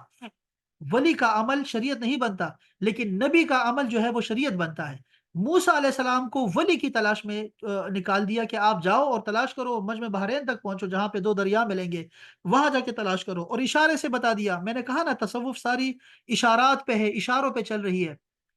ولی کا عمل شریعت نہیں بنتا، لیکن نبی کا عمل جو ہے وہ شریعت بنتا ہے۔ موسیٰ علیہ السلام کو ولی کی تلاش میں نکال دیا کہ آپ جاؤ اور تلاش کرو، مجمع بحرین تک پہنچو جہاں پہ دو دریا ملیں گے، وہاں جا کے تلاش کرو، اور اشارے سے بتا دیا۔ میں نے کہا نا تصوف ساری اشارات پہ ہے، اشاروں پہ چل رہی ہے،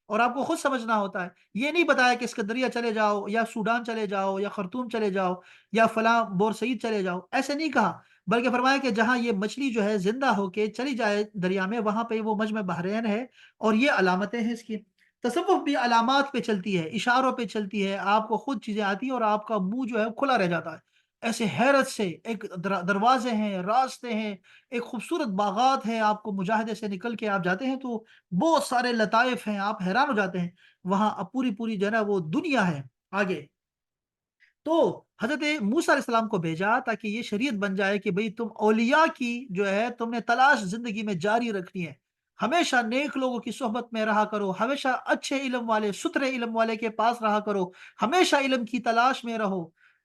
اور آپ کو خود سمجھنا ہوتا ہے۔ یہ نہیں بتایا کہ اسکندریہ چلے جاؤ، یا سوڈان چلے جاؤ، یا خرطوم چلے جاؤ، یا فلاں بور سعید چلے جاؤ، ایسے نہیں کہا، بلکہ فرمایا کہ جہاں یہ مچھلی جو ہے زندہ ہو کے چلی جائے دریا میں، وہاں پہ وہ مجمع بحرین ہے، اور یہ علامتیں ہیں اس کی۔ تصوف بھی علامات پہ چلتی ہے، اشاروں پہ چلتی ہے، آپ کو خود چیزیں آتی ہیں اور آپ کا منہ جو ہے کھلا رہ جاتا ہے ایسے حیرت سے۔ ایک دروازے ہیں، راستے ہیں، ایک خوبصورت باغات ہیں، آپ کو مجاہدے سے نکل کے آپ جاتے ہیں تو بہت سارے لطائف ہیں، آپ حیران ہو جاتے ہیں۔ وہاں اب پوری پوری جو ہے نا وہ دنیا ہے آگے۔ تو حضرت موسیٰ علیہ السلام کو بھیجا تاکہ یہ شریعت بن جائے کہ بھئی تم اولیاء کی جو ہے تم نے تلاش زندگی میں جاری رکھنی ہے، ہمیشہ نیک لوگوں کی صحبت میں رہا کرو، ہمیشہ اچھے علم والے ستھرے علم والے کے پاس رہا کرو، ہمیشہ علم کی تلاش میں رہو۔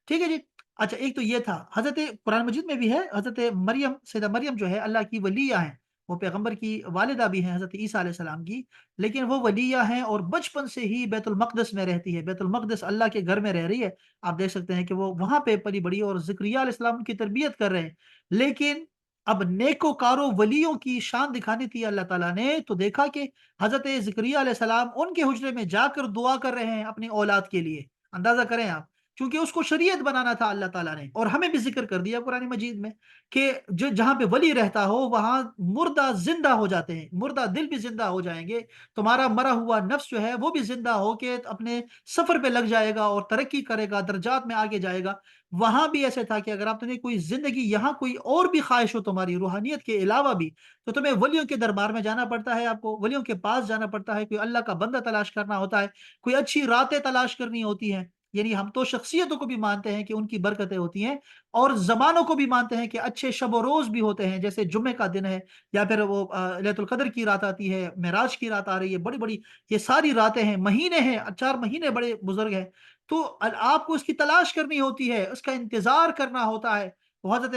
ٹھیک ہے جی۔ اچھا، ایک تو یہ تھا، حضرت قرآن مجید میں بھی ہے، حضرت مریم، سیدہ مریم جو ہے اللہ کی ولیہ ہیں، وہ پیغمبر کی والدہ بھی ہیں حضرت عیسیٰ علیہ السلام کی، لیکن وہ ولیہ ہیں اور بچپن سے ہی بیت المقدس میں رہتی ہے، بیت المقدس اللہ کے گھر میں رہ رہی ہے۔ آپ دیکھ سکتے ہیں کہ وہ وہاں پہ پلی بڑی اور زکریا علیہ السلام کی تربیت کر رہے ہیں، لیکن اب نیکوکاروں ولیوں کی شان دکھانی تھی اللہ تعالیٰ نے، تو دیکھا کہ حضرت زکریا علیہ السلام ان کے حجرے میں جا کر دعا کر رہے ہیں اپنی اولاد کے لیے۔ اندازہ کریں آپ، کیونکہ اس کو شریعت بنانا تھا اللہ تعالیٰ نے، اور ہمیں بھی ذکر کر دیا قرآن مجید میں کہ جو جہاں پہ ولی رہتا ہو وہاں مردہ زندہ ہو جاتے ہیں، مردہ دل بھی زندہ ہو جائیں گے، تمہارا مرا ہوا نفس جو ہے وہ بھی زندہ ہو کے اپنے سفر پہ لگ جائے گا اور ترقی کرے گا، درجات میں آگے جائے گا۔ وہاں بھی ایسے تھا کہ اگر آپ نے کوئی زندگی یہاں کوئی اور بھی خواہش ہو تمہاری روحانیت کے علاوہ بھی، تو تمہیں ولیوں کے دربار میں جانا پڑتا ہے، آپ کو ولیوں کے پاس جانا پڑتا ہے، کوئی اللہ کا بندہ تلاش کرنا ہوتا ہے، کوئی اچھی راتیں تلاش کرنی ہوتی ہیں۔ یعنی ہم تو شخصیتوں کو بھی مانتے ہیں کہ ان کی برکتیں ہوتی ہیں، اور زمانوں کو بھی مانتے ہیں کہ اچھے شب و روز بھی ہوتے ہیں، جیسے جمعے کا دن ہے، یا پھر وہ لیلۃ القدر کی رات آتی ہے، معراج کی رات آ رہی ہے، بڑی بڑی یہ ساری راتیں ہیں، مہینے ہیں، 4 مہینے بڑے بزرگ ہیں، تو آپ کو اس کی تلاش کرنی ہوتی ہے، اس کا انتظار کرنا ہوتا ہے۔ وہ حضرت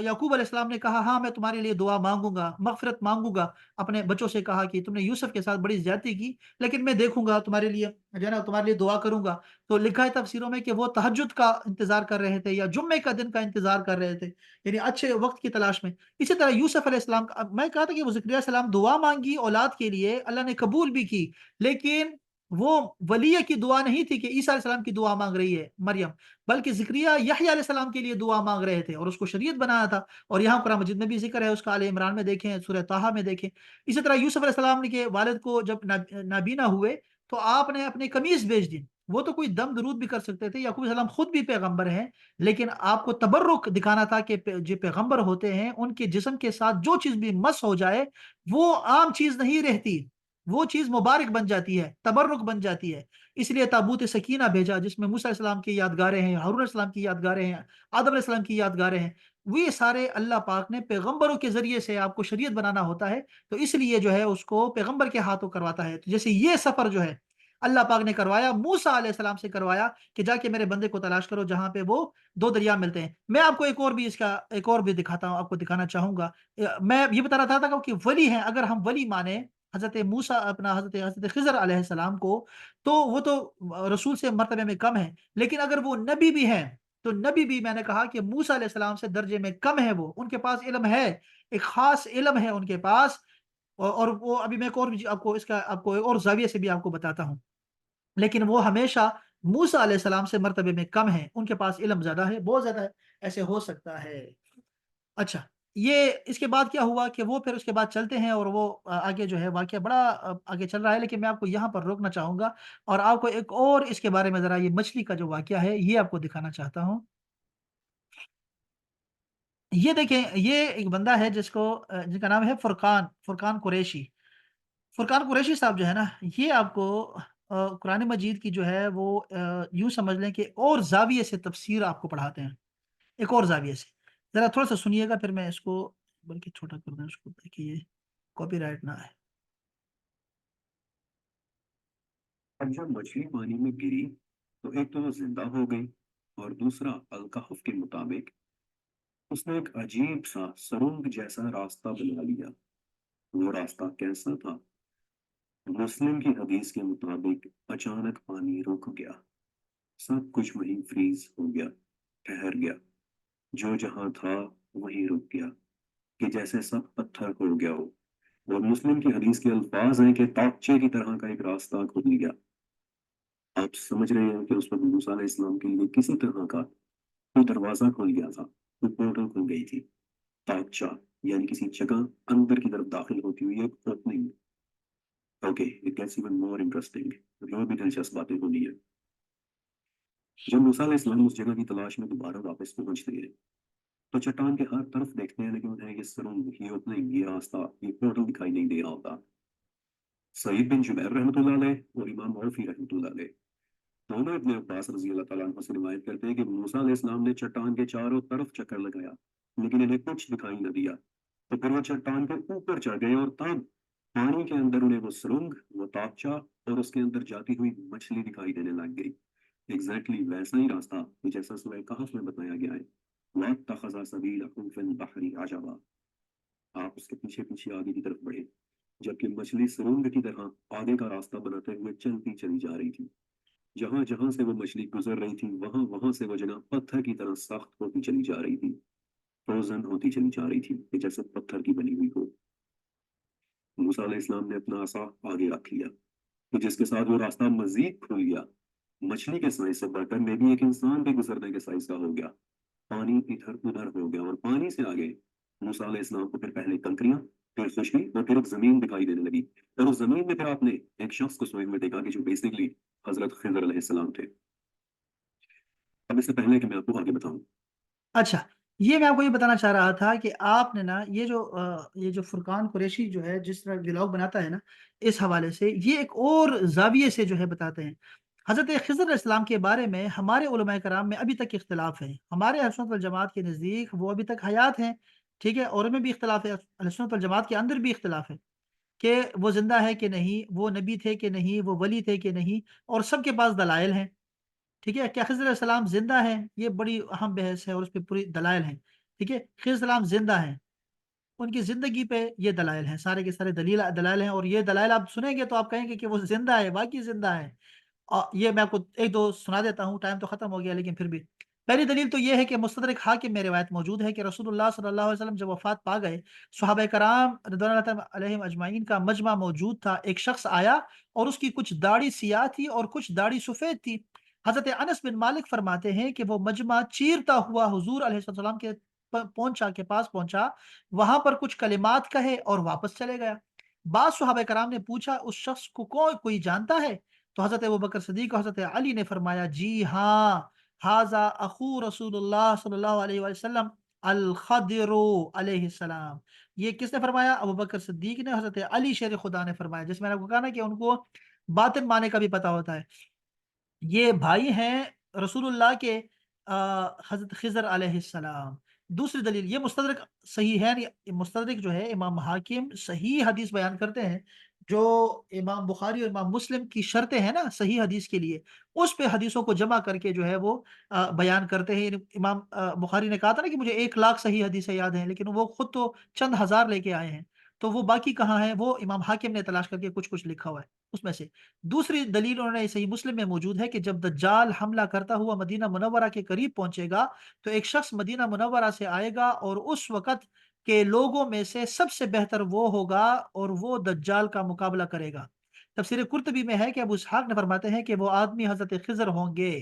یعقوب علیہ السلام نے کہا ہاں میں تمہارے لیے دعا مانگوں گا، مغفرت مانگوں گا، اپنے بچوں سے کہا کہ تم نے یوسف کے ساتھ بڑی زیادتی کی، لیکن میں دیکھوں گا تمہارے لیے جو ہے نا تمہارے لیے دعا کروں گا۔ تو لکھا ہے تفسیروں میں کہ وہ تہجد کا انتظار کر رہے تھے یا جمعے کا دن کا انتظار کر رہے تھے، یعنی اچھے وقت کی تلاش میں۔ اسی طرح یوسف علیہ السلام اب میں کہا تھا کہ وہ زکریا علیہ السلام دعا مانگی اولاد کے لیے، اللہ نے قبول بھی کی، لیکن وہ ولیہ کی دعا نہیں تھی کہ عیسیٰ علیہ السلام کی دعا مانگ رہی ہے مریم، بلکہ زکریا یحییٰ علیہ السلام کے لیے دعا مانگ رہے تھے اور اس کو شریعت بنانا تھا، اور یہاں قرآن مجید میں بھی ذکر ہے، اس کا آل عمران میں دیکھیں، سورہ طٰہٰ میں دیکھیں۔ اسی طرح یوسف علیہ السلام کے والد کو جب نابینا ہوئے تو آپ نے اپنی قمیص بیچ دی، وہ تو کوئی دم درود بھی کر سکتے تھے، یعقوب علیہ السلام خود بھی پیغمبر ہیں، لیکن آپ کو تبرک دکھانا تھا کہ جو پیغمبر ہوتے ہیں ان کے جسم کے ساتھ جو چیز بھی مس ہو جائے وہ عام چیز نہیں رہتی، وہ چیز مبارک بن جاتی ہے، تبرک بن جاتی ہے۔ اس لیے تابوت سکینہ بھیجا جس میں موسیٰ علیہ السلام کی یادگاریں ہیں، ہارون علیہ السلام کی یادگاریں ہیں، آدم علیہ السلام کی یادگاریں ہیں، وہ یہ سارے اللہ پاک نے پیغمبروں کے ذریعے سے آپ کو شریعت بنانا ہوتا ہے، تو اس لیے جو ہے اس کو پیغمبر کے ہاتھوں کرواتا ہے۔ تو جیسے یہ سفر جو ہے اللہ پاک نے کروایا، موسیٰ علیہ السلام سے کروایا کہ جا کے میرے بندے کو تلاش کرو جہاں پہ وہ دو دریا ملتے ہیں۔ میں آپ کو ایک اور بھی اس کا ایک اور بھی دکھاتا ہوں، آپ کو دکھانا چاہوں گا۔ میں یہ بتا رہا تھا کہ ولی ہیں، اگر ہم ولی مانیں حضرت موسیٰ اپنا حضرت خضر علیہ السلام کو، تو وہ تو رسول سے مرتبے میں کم ہے، لیکن اگر وہ نبی بھی ہیں تو نبی بھی میں نے کہا کہ موسیٰ علیہ السلام سے درجے میں کم ہے، وہ ان کے پاس علم ہے، ایک خاص علم ہے ان کے پاس، اور وہ ابھی میں ایک اور بھی آپ کو اس کا آپ کو ایک اور زاویے سے بھی آپ کو بتاتا ہوں، لیکن وہ ہمیشہ موسیٰ علیہ السلام سے مرتبے میں کم ہے، ان کے پاس علم زیادہ ہے، بہت زیادہ ہے، ایسے ہو سکتا ہے۔ اچھا، یہ اس کے بعد کیا ہوا کہ وہ پھر اس کے بعد چلتے ہیں، اور وہ آگے جو ہے واقعہ بڑا آگے چل رہا ہے، لیکن میں آپ کو یہاں پر روکنا چاہوں گا اور آپ کو ایک اور اس کے بارے میں ذرا یہ مچھلی کا جو واقعہ ہے یہ آپ کو دکھانا چاہتا ہوں۔ یہ دیکھیں، یہ ایک بندہ ہے جس کو جن کا نام ہے فرقان قریشی۔ فرقان قریشی صاحب جو ہے نا، یہ آپ کو قرآن مجید کی جو ہے وہ یوں سمجھ لیں کہ اور زاویے سے تفسیر آپ کو پڑھاتے ہیں، ایک اور زاویے سے۔ ذرا تھوڑا سا سنیے گا، پھر میں اس کو بلکہ چھوٹا کر دیں اس کو تاکہ یہ کاپی رائٹ نہ آئے۔ اب جب مچھلی پانی میں گری تو ایک تو وہ زندہ ہو گئی، اور دوسرا الکہف کے مطابق اس نے ایک عجیب سا سرنگ جیسا راستہ بنا لیا۔ وہ راستہ کیسا تھا؟ مسلم کی حدیث کے مطابق اچانک پانی رک گیا، سب کچھ وہیں فریز ہو گیا، ٹھہر گیا، جو جہاں تھا وہیں رک گیا، کہ جیسے سب پتھر ہو گیا ہو۔ اور مسلم کی حدیث کے الفاظ ہیں کہ تاکچے کی طرح کا ایک راستہ کھل گیا۔ آپ سمجھ رہے ہیں کہ اس وقت موسیٰ علیہ السلام کے لیے کسی طرح کا کوئی دروازہ کھل گیا تھا، کوئی پورٹل کھل گئی تھی۔ تاکچہ یعنی کسی جگہ اندر کی طرف داخل ہوتی ہوئی ایک opening. Okay, it gets even more interesting, اور بھی دلچسپ باتیں ہونی ہیں۔ جب موسیٰ علیہ السلام اس جگہ کی تلاش میں دوبارہ واپس پہنچتے ہیں تو چٹان کے ہر طرف دیکھتے ہیں، لیکن انہیں یہ سرنگ، یہ اوپننگ، یہ راستہ، یہ پورٹل دکھائی نہیں دے رہا ہوتا۔ سعید بن جبیر رحمۃ اللہ علیہ اور امام موفی رحمۃ اللہ علیہ دونوں ابن عباس رضی اللہ تعالیٰ عنہ سے روایت کرتے ہیں کہ موسیٰ علیہ السلام نے چٹان کے چاروں طرف چکر لگایا، لیکن انہیں کچھ دکھائی نہ دیا۔ تو پھر وہ چٹان کے اوپر چڑھ گئے، اور تب پانی کے اندر انہیں وہ سرنگ، وہ تاکچہ اور اس کے اندر جاتی ہوئی مچھلی دکھائی دینے لگ گئی۔ ایگزیکٹلی ویسا ہی راستہ جیسا سورہ کہف میں بتایا گیا ہے، وَاتَّخَذَ سَبِيلَهُ فِي الْبَحْرِ عَجَبًا۔ آپ اس کے پیچھے پیچھے آگے کی طرف بڑھے، جبکہ مچھلی سرنگ کی طرح آگے کا راستہ بناتے ہوئے چلتی چلی جا رہی تھی۔ جہاں جہاں سے وہ مچھلی گزر رہی تھی، وہاں وہاں سے وہ جناب پتھر کی طرح سخت ہوتی چلی جا رہی تھی، فروزن ہوتی چلی جا رہی تھی، کہ جیسے پتھر کی بنی ہوئی ہو۔ موسیٰ علیہ السلام نے اپنا عصا آگے رکھ لیا، تو جس کے ساتھ وہ راستہ مزید کھل گیا۔ مچھلی کے سائز سے بڑھ کر میں بھی ایک انسان کے گزرنے کے سائز کا ہو گیا۔ پانی ادھر ادھر ہو گیا، اور پانی سے آگے موسیٰ علیہ السلام کو پھر پہلے کنکریاں، پھر خشکی، اور پھر ایک زمین دکھائی دینے لگی۔ اور اس زمین میں پھر آپ نے ایک شخص کو سوئے ہوئے دیکھا، کہ جو بیسیکلی حضرت خضر علیہ السلام تھے۔ اب اس سے پہلے کہ میں آپ کو آگے بتاؤں، اچھا، یہ میں آپ کو یہ بتانا چاہ رہا تھا کہ آپ نے نا یہ جو فرقان قریشی جو ہے جس طرح ولاگ بناتا ہے نا، اس حوالے سے یہ ایک اور زاویے سے جو ہے بتاتے ہیں۔ حضرت خضر علیہ السلام کے بارے میں ہمارے علماء کرام میں ابھی تک اختلاف ہے۔ ہمارے اہل سنت والجماعت کے نزدیک وہ ابھی تک حیات ہیں، ٹھیک ہے، اور ان میں بھی اختلاف ہے، اہل سنت والجماعت کے اندر بھی اختلاف ہے کہ وہ زندہ ہے کہ نہیں، وہ نبی تھے کہ نہیں، وہ ولی تھے کہ نہیں، اور سب کے پاس دلائل ہیں، ٹھیک ہے۔ کیا خضر علیہ السلام زندہ ہیں؟ یہ بڑی اہم بحث ہے اور اس پہ پوری دلائل ہیں، ٹھیک ہے۔ خضر علیہ السلام زندہ ہیں، ان کی زندگی پہ یہ دلائل ہیں، سارے کے سارے دلائل ہیں، اور یہ دلائل آپ سنیں گے تو آپ کہیں گے کہ وہ زندہ ہے، واقعی زندہ ہے۔ اور یہ میں آپ کو ایک دو سنا دیتا ہوں، ٹائم تو ختم ہو گیا لیکن پھر بھی۔ پہلی دلیل تو یہ ہے کہ مستدرک حاکم میں روایت موجود ہے کہ رسول اللہ صلی اللہ علیہ وسلم جب وفات پا گئے، صحابہ کرام رضوان اللہ تعالیٰ علیہم اجمعین کا مجمع موجود تھا۔ ایک شخص آیا اور اس کی کچھ داڑھی سیاہ تھی اور کچھ داڑھی سفید تھی۔ حضرت انس بن مالک فرماتے ہیں کہ وہ مجمع چیرتا ہوا حضور علیہ السلام کے پاس پہنچا، وہاں پر کچھ کلمات کہے اور واپس چلے گیا۔ بعض صحابہ کرام نے پوچھا اس شخص کو کوئی جانتا ہے؟ تو حضرت ابوبکر صدیق اور حضرت علی نے فرمایا جی ہاں، ھذا اخو رسول اللہ صلی اللہ علیہ وسلم الخضر علیہ السلام۔ یہ کس نے فرمایا؟ ابوبکر صدیق نے، حضرت علی شیر خدا نے فرمایا، جس میں نے آپ کو کہا نا کہ ان کو باطن معنی کا بھی پتہ ہوتا ہے۔ یہ بھائی ہیں رسول اللہ کے، حضرت خضر علیہ السلام۔ دوسری دلیل، یہ مستدرک صحیح ہے، یہ مستدرک جو ہے امام حاکم صحیح حدیث بیان کرتے ہیں، جو امام بخاری اور امام مسلم کی شرطیں ہیں نا صحیح حدیث کے لیے، اس پہ حدیثوں کو جمع کر کے جو ہے وہ بیان کرتے ہیں۔ یعنی امام بخاری نے کہا تھا نا کہ مجھے 1,00,000 صحیح حدیثیں یاد ہیں، لیکن وہ خود تو چند ہزار لے کے آئے ہیں، تو وہ باقی کہاں ہیں؟ وہ امام حاکم نے تلاش کر کے کچھ کچھ لکھا ہوا ہے اس میں سے۔ دوسری دلیل انہوں نے صحیح مسلم میں موجود ہے کہ جب دجال حملہ کرتا ہوا مدینہ منورہ کے قریب پہنچے گا تو ایک شخص مدینہ منورہ سے آئے گا، اور اس وقت کے لوگوں میں سے سب سے بہتر وہ ہوگا اور وہ دجال کا مقابلہ کرے گا۔ تفسیر قرطبی میں ہے کہ ابو اسحاق نے فرماتے ہیں کہ وہ آدمی حضرت خضر ہوں گے۔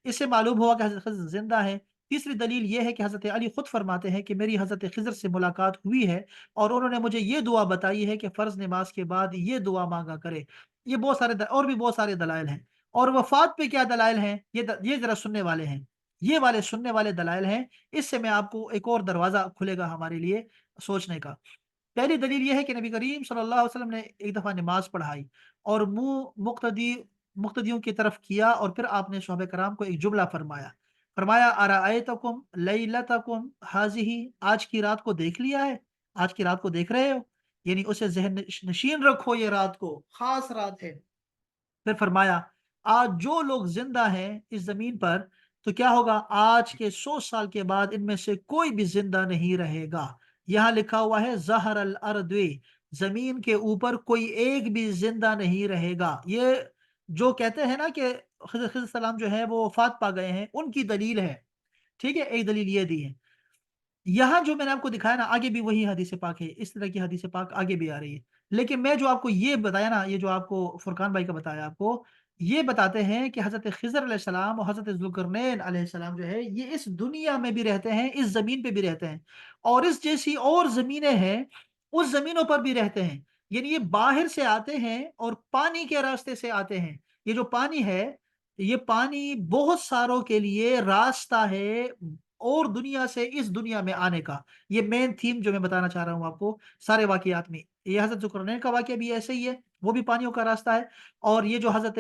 اس سے معلوم ہوا کہ حضرت خضر زندہ ہے۔ تیسری دلیل یہ ہے کہ حضرت علی خود فرماتے ہیں کہ میری حضرت خضر سے ملاقات ہوئی ہے، اور انہوں نے مجھے یہ دعا بتائی ہے کہ فرض نماز کے بعد یہ دعا مانگا کرے۔ یہ بہت سارے اور بھی بہت سارے دلائل ہیں۔ اور وفات پہ کیا دلائل ہیں، یہ ذرا سننے والے ہیں۔ یہ والے سننے والے دلائل ہیں، اس سے میں آپ کو ایک اور دروازہ کھلے گا ہمارے لیے سوچنے کا۔ پہلی دلیل یہ ہے کہ نبی کریم صلی اللہ علیہ وسلم نے ایک دفعہ نماز پڑھائی اور منہ مقتدیوں کی طرف کیا، اور پھر آپ نے صحابہ کرام کو ایک جملہ فرمایا ارائیتکم لیلتکم ھذہ، آج کی رات کو دیکھ لیا ہے، آج کی رات کو دیکھ رہے ہو، یعنی اسے ذہن نشین رکھو، یہ رات کو خاص رات ہے۔ پھر فرمایا آج جو لوگ زندہ ہیں اس زمین پر تو کیا ہوگا، آج کے 100 سال کے بعد ان میں سے کوئی بھی زندہ نہیں رہے گا۔ یہاں لکھا ہوا ہے ظہر الارض، زمین کے اوپر کوئی ایک بھی زندہ نہیں رہے گا۔ یہ جو کہتے ہیں نا کہ خضر السلام جو ہے وہ وفات پا گئے ہیں، ان کی دلیل ہے، ٹھیک ہے، ایک دلیل یہ دی ہے۔ یہاں جو میں نے آپ کو دکھایا نا، آگے بھی وہی حدیث پاک ہے، اس طرح کی حدیث پاک آگے بھی آ رہی ہے، لیکن میں جو آپ کو یہ بتایا نا، یہ جو آپ کو فرقان بھائی کا بتایا آپ کو، یہ بتاتے ہیں کہ حضرت خضر علیہ السلام اور حضرت ذوالقرنین علیہ السلام جو ہے یہ اس دنیا میں بھی رہتے ہیں، اس زمین پہ بھی رہتے ہیں، اور اس جیسی اور زمینیں ہیں اس زمینوں پر بھی رہتے ہیں، یعنی یہ باہر سے آتے ہیں اور پانی کے راستے سے آتے ہیں۔ یہ جو پانی ہے، یہ پانی بہت ساروں کے لیے راستہ ہے اور دنیا سے اس دنیا میں آنے کا۔ یہ مین تھیم جو میں بتانا چاہ رہا ہوں آپ کو سارے واقعات میں، یہ حضرت ذوالقرنین کا واقعہ بھی ایسے ہی ہے، وہ بھی پانیوں کا راستہ ہے، اور یہ جو حضرت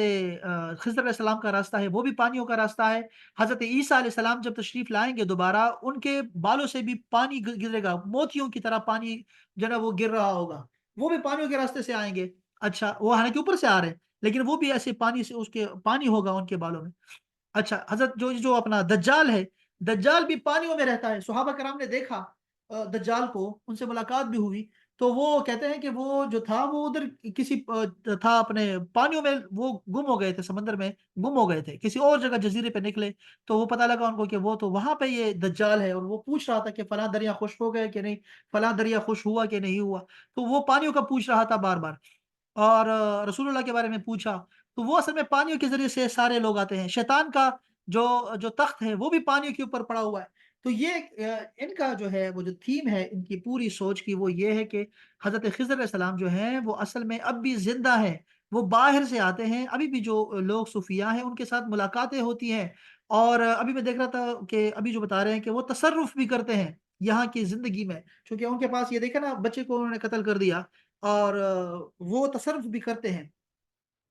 خضر علیہ السلام کا راستہ ہے وہ بھی پانیوں کا راستہ ہے۔ حضرت عیسیٰ علیہ السلام جب تشریف لائیں گے دوبارہ، ان کے بالوں سے بھی پانی گرے گا، موتیوں کی طرح پانی جو ہے وہ گر رہا ہوگا، وہ بھی پانیوں کے راستے سے آئیں گے۔ اچھا، وہ حالانکہ اوپر سے آ رہے ہیں لیکن وہ بھی ایسے پانی سے، اس کے پانی ہوگا ان کے بالوں میں۔ اچھا، حضرت جو اپنا دجال ہے، دجال بھی پانیوں میں رہتا ہے، صحابہ کرام نے دیکھا دجال کو، ان سے ملاقات بھی ہوئی، تو وہ کہتے ہیں کہ وہ جو تھا وہ ادھر کسی تھا اپنے پانیوں میں، وہ گم ہو گئے تھے، سمندر میں گم ہو گئے تھے، کسی اور جگہ جزیرے پہ نکلے، تو وہ پتہ لگا ان کو کہ وہ تو وہاں پہ یہ دجال ہے، اور وہ پوچھ رہا تھا کہ فلاں دریا خشک ہو گئے کہ نہیں، فلاں دریا خشک ہوا کہ نہیں ہوا، تو وہ پانیوں کا پوچھ رہا تھا بار بار، اور رسول اللہ کے بارے میں پوچھا، تو وہ اصل میں پانیوں کے ذریعے سے سارے لوگ آتے ہیں۔ شیطان کا جو جو تخت ہے وہ بھی پانیوں کے اوپر پڑا ہوا ہے۔ تو یہ ان کا جو ہے وہ جو تھیم ہے ان کی پوری سوچ کی، وہ یہ ہے کہ حضرت خضر علیہ السلام جو ہیں وہ اصل میں اب بھی زندہ ہیں، وہ باہر سے آتے ہیں، ابھی بھی جو لوگ صوفیاء ہیں ان کے ساتھ ملاقاتیں ہوتی ہیں، اور ابھی میں دیکھ رہا تھا کہ ابھی جو بتا رہے ہیں کہ وہ تصرف بھی کرتے ہیں یہاں کی زندگی میں، چونکہ ان کے پاس یہ دیکھا نا، بچے کو انہوں نے قتل کر دیا، اور وہ تصرف بھی کرتے ہیں۔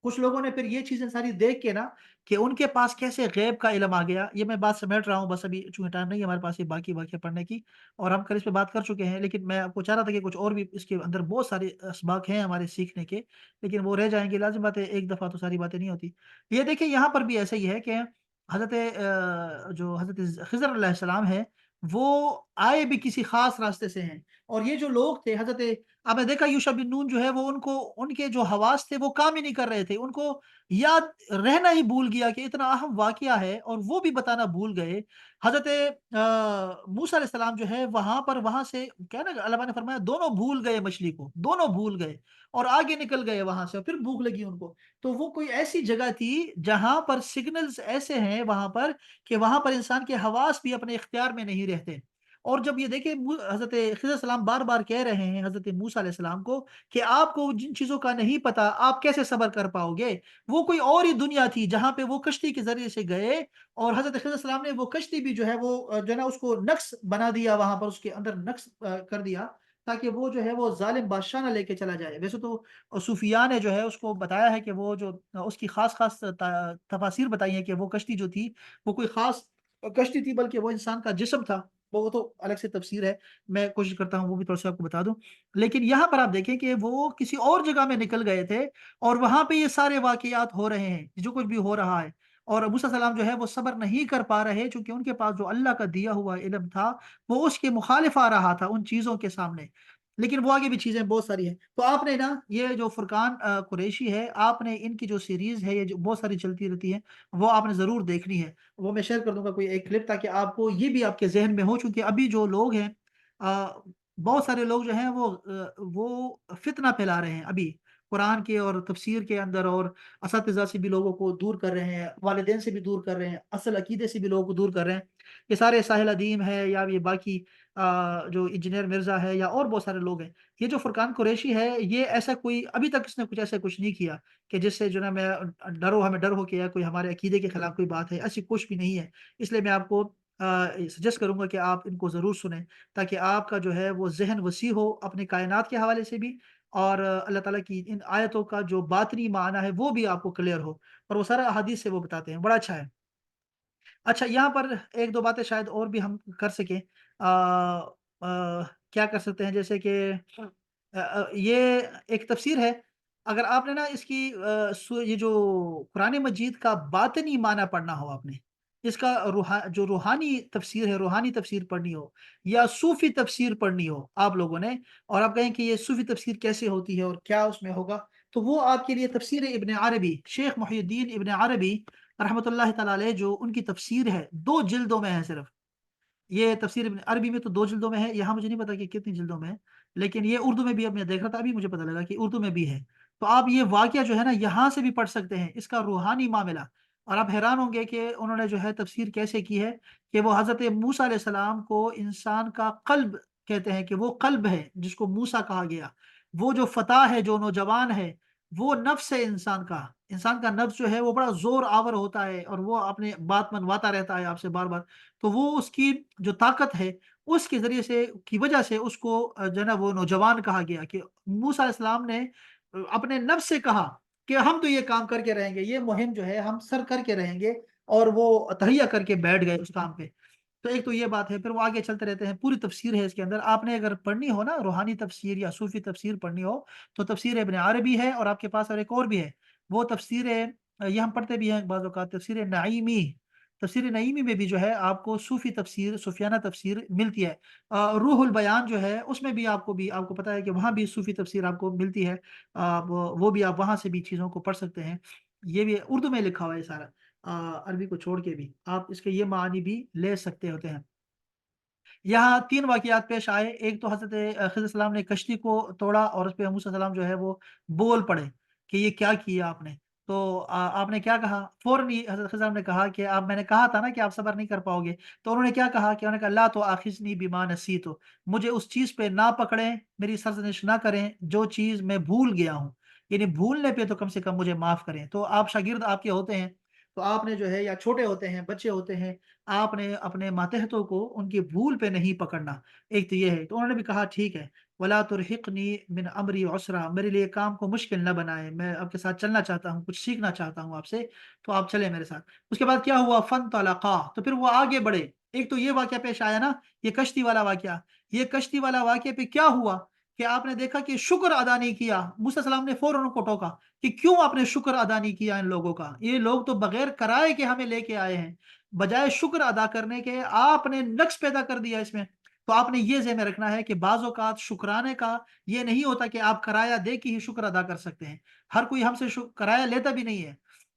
کچھ لوگوں نے پھر یہ چیزیں ساری دیکھ کے نا، کہ ان کے پاس کیسے غیب کا علم آ گیا، یہ میں بات سمیٹ رہا ہوں، بس ابھی چونکہ ٹائم نہیں ہے ہمارے پاس یہ باقی واقعہ پڑھنے کی، اور ہم کل اس پہ بات کر چکے ہیں، لیکن میں آپ کو چاہ رہا تھا کہ کچھ اور بھی اس کے اندر بہت سارے اسباق ہیں ہمارے سیکھنے کے، لیکن وہ رہ جائیں گے، لازم بات ہے ایک دفعہ تو ساری باتیں نہیں ہوتی۔ یہ دیکھیں یہاں پر بھی ایسا ہی ہے کہ حضرت جو حضرت خضر علیہ السلام ہے، وہ آئے بھی کسی خاص راستے سے ہیں، اور یہ جو لوگ تھے حضرت، آپ نے دیکھا یوشع بن نون جو ہے وہ ان کے جو حواس تھے وہ کام ہی نہیں کر رہے تھے، ان کو یاد رہنا ہی بھول گیا کہ اتنا اہم واقعہ ہے، اور وہ بھی بتانا بھول گئے۔ حضرت موسیٰ علیہ السلام جو ہے وہاں سے کیا نا، اللہ نے فرمایا دونوں بھول گئے مچھلی کو، دونوں بھول گئے اور آگے نکل گئے وہاں سے، اور پھر بھوک لگی ان کو، تو وہ کوئی ایسی جگہ تھی جہاں پر سگنلز ایسے ہیں وہاں پر کہ وہاں پر انسان کے حواس بھی اپنے اختیار میں نہیں رہتے۔ اور جب یہ دیکھیں حضرت خضر علیہ السلام بار بار کہہ رہے ہیں حضرت موسیٰ علیہ السلام کو کہ آپ کو جن چیزوں کا نہیں پتا آپ کیسے صبر کر پاؤ گے، وہ کوئی اور ہی دنیا تھی جہاں پہ وہ کشتی کے ذریعے سے گئے، اور حضرت خضر علیہ السلام نے وہ کشتی بھی جو ہے وہ جو ہے نا اس کو نقص بنا دیا، وہاں پر اس کے اندر نقص کر دیا، تاکہ وہ جو ہے وہ ظالم بادشاہ نہ لے کے چلا جائے۔ ویسے تو صوفیاء نے جو ہے اس کو بتایا ہے کہ وہ جو اس کی خاص خاص تفاسیر بتائی ہیں کہ وہ کشتی جو تھی وہ کوئی خاص کشتی تھی، بلکہ وہ انسان کا جسم تھا، وہ تو الگ سے تفسیر ہے، میں کوشش کرتا ہوں وہ بھی تھوڑا سا آپ کو بتا دوں۔ لیکن یہاں پر آپ دیکھیں کہ وہ کسی اور جگہ میں نکل گئے تھے، اور وہاں پہ یہ سارے واقعات ہو رہے ہیں جو کچھ بھی ہو رہا ہے، اور موسیٰ علیہ السلام جو ہے وہ صبر نہیں کر پا رہے، چونکہ ان کے پاس جو اللہ کا دیا ہوا علم تھا وہ اس کے مخالف آ رہا تھا ان چیزوں کے سامنے، لیکن وہ آگے بھی چیزیں بہت ساری ہیں۔ تو آپ نے نا یہ جو فرقان قریشی ہے، آپ نے ان کی جو سیریز ہے، یہ جو بہت ساری چلتی رہتی ہے، وہ آپ نے ضرور دیکھنی ہے، وہ میں شیئر کر دوں گا کوئی ایک کلپ، تاکہ آپ کو یہ بھی آپ کے ذہن میں ہو، چونکہ ابھی جو لوگ ہیں بہت سارے لوگ جو ہیں وہ فتنہ پھیلا رہے ہیں ابھی، قرآن کے اور تفسیر کے اندر، اور اساتذہ سے بھی لوگوں کو دور کر رہے ہیں، والدین سے بھی دور کر رہے ہیں، اصل عقیدے سے بھی لوگوں کو دور کر رہے ہیں. یہ سارے ساحل ادیم ہے، یا یہ باقی جو انجینئر مرزا ہے، یا اور بہت سارے لوگ ہیں. یہ جو فرقان قریشی ہے، یہ ایسا کوئی ابھی تک اس نے کچھ نہیں کیا کہ جس سے جو نا میں ہمیں ڈر ہو کہ یا کوئی ہمارے عقیدے کے خلاف کوئی بات ہے. ایسی کچھ بھی نہیں ہے. اس لیے میں آپ کو سجیسٹ کروں گا کہ آپ ان کو ضرور سنیں، تاکہ آپ کا جو ہے وہ ذہن وسیع ہو اپنے کائنات کے حوالے سے بھی، اور اللہ تعالیٰ کی ان آیتوں کا جو باطنی معنی ہے وہ بھی آپ کو کلیئر ہو. اور وہ سارا احادیث سے وہ بتاتے ہیں. بڑا اچھا ہے. اچھا، یہاں پر ایک دو باتیں شاید اور بھی ہم کر سکیں. کیا کر سکتے ہیں، جیسے کہ یہ ایک تفسیر ہے. اگر آپ نے نا اس کی یہ جو قرآن مجید کا باطنی معنی پڑھنا ہو، آپ نے اس کا جو روحانی تفسیر ہے، روحانی تفسیر پڑھنی ہو، یا صوفی تفسیر پڑھنی ہو آپ لوگوں نے، اور آپ کہیں کہ یہ صوفی تفسیر کیسے ہوتی ہے اور کیا اس میں ہوگا، تو وہ آپ کے لیے تفسیر ابن عربی، شیخ محی الدین ابن عربی رحمۃ اللہ تعالیٰ علیہ، جو ان کی تفسیر ہے 2 جلدوں میں ہے صرف. یہ تفسیر ابن عربی میں تو 2 جلدوں میں ہے. یہاں مجھے نہیں پتا کہ کتنی جلدوں میں ہے، لیکن یہ اردو میں بھی، اب میں دیکھ رہا تھا ابھی مجھے پتا لگا کہ اردو میں بھی ہے. تو آپ یہ واقعہ جو ہے نا یہاں سے بھی پڑھ سکتے ہیں، اس کا روحانی معاملہ. اور آپ حیران ہوں گے کہ انہوں نے جو ہے تفسیر کیسے کی ہے، کہ وہ حضرت موسیٰ علیہ السلام کو انسان کا قلب کہتے ہیں، کہ وہ قلب ہے جس کو موسیٰ کہا گیا. وہ جو فتح ہے، جو نوجوان ہے، وہ نفس ہے انسان کا نفس جو ہے وہ بڑا زور آور ہوتا ہے، اور وہ اپنے بات منواتا رہتا ہے آپ سے بار بار. تو وہ اس کی جو طاقت ہے، اس کے ذریعے سے کی وجہ سے اس کو جو ہے نا وہ نوجوان کہا گیا. کہ موسیٰ علیہ السلام نے اپنے نفس سے کہا کہ ہم تو یہ کام کر کے رہیں گے، یہ مہم جو ہے ہم سر کر کے رہیں گے، اور وہ تہیہ کر کے بیٹھ گئے اس کام پہ. تو ایک تو یہ بات ہے. پھر وہ آگے چلتے رہتے ہیں. پوری تفسیر ہے اس کے اندر. آپ نے اگر پڑھنی ہو نا روحانی تفسیر یا صوفی تفسیر پڑھنی ہو، تو تفسیر ابن عربی ہے، اور آپ کے پاس اور ایک اور بھی ہے، وہ تفسیر یہ ہم پڑھتے بھی ہیں بعض اوقات، تفسیر نعیمی. تفسیر نعیمی میں بھی جو ہے آپ کو صوفی تفسیر، صوفیانہ تفسیر ملتی ہے. روح البیان جو ہے اس میں بھی آپ کو پتا ہے کہ وہاں بھی صوفی تفسیر آپ کو ملتی ہے. وہ بھی آپ وہاں سے بھی چیزوں کو پڑھ سکتے ہیں. یہ بھی اردو میں لکھا ہوا ہے سارا، عربی کو چھوڑ کے بھی آپ اس کے یہ معنی بھی لے سکتے ہوتے ہیں. یہاں 3 واقعات پیش آئے. ایک تو حضرت خضر السلام نے کشتی کو توڑا، اور اس پہ موسیٰ علیہ السلام جو ہے وہ بول پڑے کہ یہ کیا کیا آپ نے. تو آپ نے کیا کہا؟ فوراً ہی حضرت خضر نے کہا کہ میں نے کہا تھا نا کہ آپ صبر نہیں کر پاؤ گے. تو انہوں نے کیا کہا کہ انہوں نے کہا لا تو آخذنی بما نسیت، مجھے اس چیز پہ نہ پکڑیں، میری سرزنش نہ کریں جو چیز میں بھول گیا ہوں. یعنی بھولنے پہ تو کم سے کم مجھے معاف کریں. تو آپ شاگرد آپ کے ہوتے ہیں، تو آپ نے جو ہے، یا چھوٹے ہوتے ہیں، بچے ہوتے ہیں، آپ نے اپنے ماتحتوں کو ان کی بھول پہ نہیں پکڑنا. ایک تو یہ ہے. تو انہوں نے بھی کہا ٹھیک ہے، ولا ترحقنی من امری عسرا، میرے لیے کام کو مشکل نہ بنائے، میں آپ کے ساتھ چلنا چاہتا ہوں، کچھ سیکھنا چاہتا ہوں آپ سے، تو آپ چلیں میرے ساتھ. اس کے بعد کیا ہوا؟ فن طلقا، تو پھر وہ آگے بڑھے. ایک تو یہ واقعہ پیش آیا نا، یہ کشتی والا واقعہ. یہ کشتی والا واقعہ پہ کیا ہوا کہ آپ نے دیکھا کہ شکر ادا نہیں کیا. موسیٰ علیہ السلام نے فوراً ان کو ٹوکا کہ کیوں آپ نے شکر ادا نہیں کیا ان لوگوں کا، یہ لوگ تو بغیر کرائے کے ہمیں لے کے آئے ہیں، بجائے شکر ادا کرنے کے آپ نے نقص پیدا کر دیا اس میں. تو آپ نے یہ ذہن میں رکھنا ہے کہ بعض اوقات شکرانے کا یہ نہیں ہوتا کہ آپ کرایہ دے کے ہی شکر ادا کر سکتے ہیں. ہر کوئی ہم سے کرایہ لیتا بھی نہیں ہے.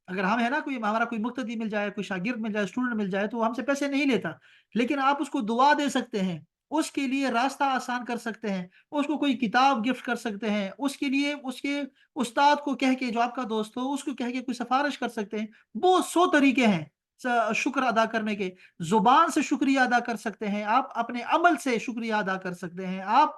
اگر ہم ہے نا، ہمارا کوئی مقتدی مل جائے، کوئی شاگرد مل جائے، اسٹوڈنٹ مل جائے، تو وہ ہم سے پیسے نہیں لیتا، لیکن آپ اس کو دعا دے سکتے ہیں، اس کے لیے راستہ آسان کر سکتے ہیں، اس کو کوئی کتاب گفٹ کر سکتے ہیں، اس کے لیے اس کے استاد کو کہہ کے، جو آپ کا دوست ہو، اس کو کہہ کے کوئی سفارش کر سکتے ہیں. بہت 100 طریقے ہیں شکر ادا کرنے کے. زبان سے شکریہ ادا کر سکتے ہیں آپ، اپنے عمل سے شکریہ ادا کر سکتے ہیں آپ.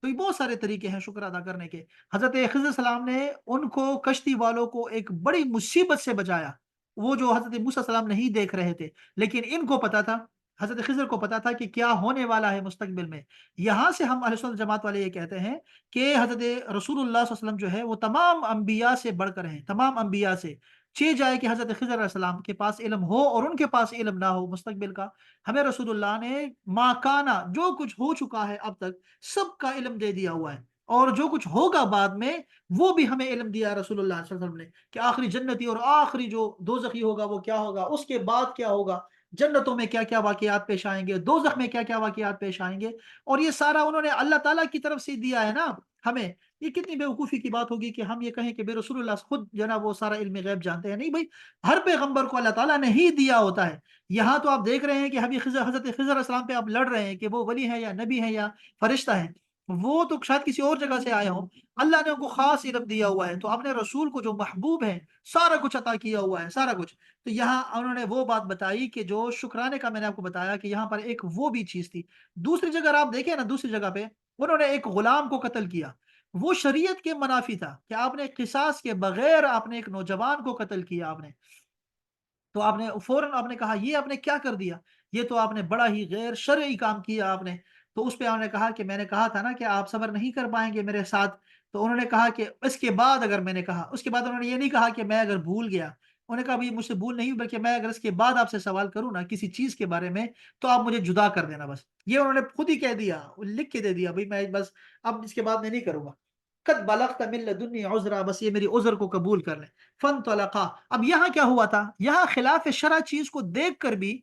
تو یہ بہت سارے طریقے ہیں شکر ادا کرنے کے. حضرت خضر السلام نے ان کو، کشتی والوں کو، ایک بڑی مصیبت سے بچایا، وہ جو حضرت موسیٰ السلام نہیں دیکھ رہے تھے، لیکن ان کو پتا تھا، حضرت خضر کو پتا تھا کہ کیا ہونے والا ہے مستقبل میں. یہاں سے ہم اہل سنت جماعت والے یہ کہتے ہیں کہ حضرت رسول اللہ صلی اللہ علیہ وسلم جو ہے وہ تمام انبیاء سے بڑھ کر ہیں. تمام انبیاء سے جائے کہ حضرت خضر علیہ السلام کے پاس علم ہو اور ان کے پاس علم نہ ہو مستقبل کا. ہمیں رسول اللہ نے ما کانا، جو کچھ ہو چکا ہے اب تک، سب کا علم دے دیا ہوا ہے، اور جو کچھ ہوگا بعد میں وہ بھی ہمیں علم دیا رسول اللہ صلی اللہ علیہ وسلم نے، کہ آخری جنتی اور آخری جو دوزخی ہوگا وہ کیا ہوگا، اس کے بعد کیا ہوگا، جنتوں میں کیا کیا واقعات پیش آئیں گے، دوزخ میں کیا کیا واقعات پیش آئیں گے. اور یہ سارا انہوں نے اللہ تعالیٰ کی طرف سے دیا ہے نا ہمیں. یہ کتنی بیوقوفی کی بات ہوگی کہ ہم یہ کہیں کہ بے رسول اللہ خود جو نا وہ سارا علم غیب جانتے ہیں. نہیں بھائی، ہر پیغمبر کو اللہ تعالیٰ نے ہی دیا ہوتا ہے. یہاں تو آپ دیکھ رہے ہیں کہ حضرت خضر علیہ السلام پہ آپ لڑ رہے ہیں کہ وہ ولی ہیں یا نبی ہیں یا فرشتہ ہیں. وہ تو شاید کسی اور جگہ سے آئے ہوں، اللہ نے ان کو خاص علم دیا ہوا ہے، تو اپنے رسول کو جو محبوب ہے سارا کچھ عطا کیا ہوا ہے، سارا کچھ. تو یہاں انہوں نے وہ بات بتائی کہ جو شکرانے کا میں نے آپ کو بتایا کہ یہاں پر ایک وہ بھی چیز تھی. دوسری جگہ آپ دیکھیں نا، دوسری جگہ پہ انہوں نے ایک غلام کو قتل کیا. وہ شریعت کے منافی تھا کہ آپ نے قصاص کے بغیر آپ نے ایک نوجوان کو قتل کیا آپ نے. تو آپ نے فوراً آپ نے کہا یہ آپ نے کیا کر دیا، یہ تو آپ نے بڑا ہی غیر شرعی کام کیا آپ نے. تو اس پہ آپ نے کہا کہ میں نے کہا تھا نا کہ آپ صبر نہیں کر پائیں گے میرے ساتھ. تو انہوں نے کہا کہ اس کے بعد اگر میں نے کہا، اس کے بعد انہوں نے یہ نہیں کہا کہ میں اگر بھول گیا، انہوں نے کہا بھائی مجھ سے بھول نہیں، بلکہ میں اگر اس کے بعد آپ سے سوال کروں نا کسی چیز کے بارے میں تو آپ مجھے جدا کر دینا بس. یہ انہوں نے خود ہی کہہ دیا، لکھ کے دے دیا بھائی میں بس اب اس کے بعد میں نہیں کروں گا. قد بلغت من لدنی عذرا، بس یہ میری عذر کو قبول کر لیں. فانطلقا. اب یہاں کیا ہوا تھا، یہاں خلاف شرع چیز کو دیکھ کر بھی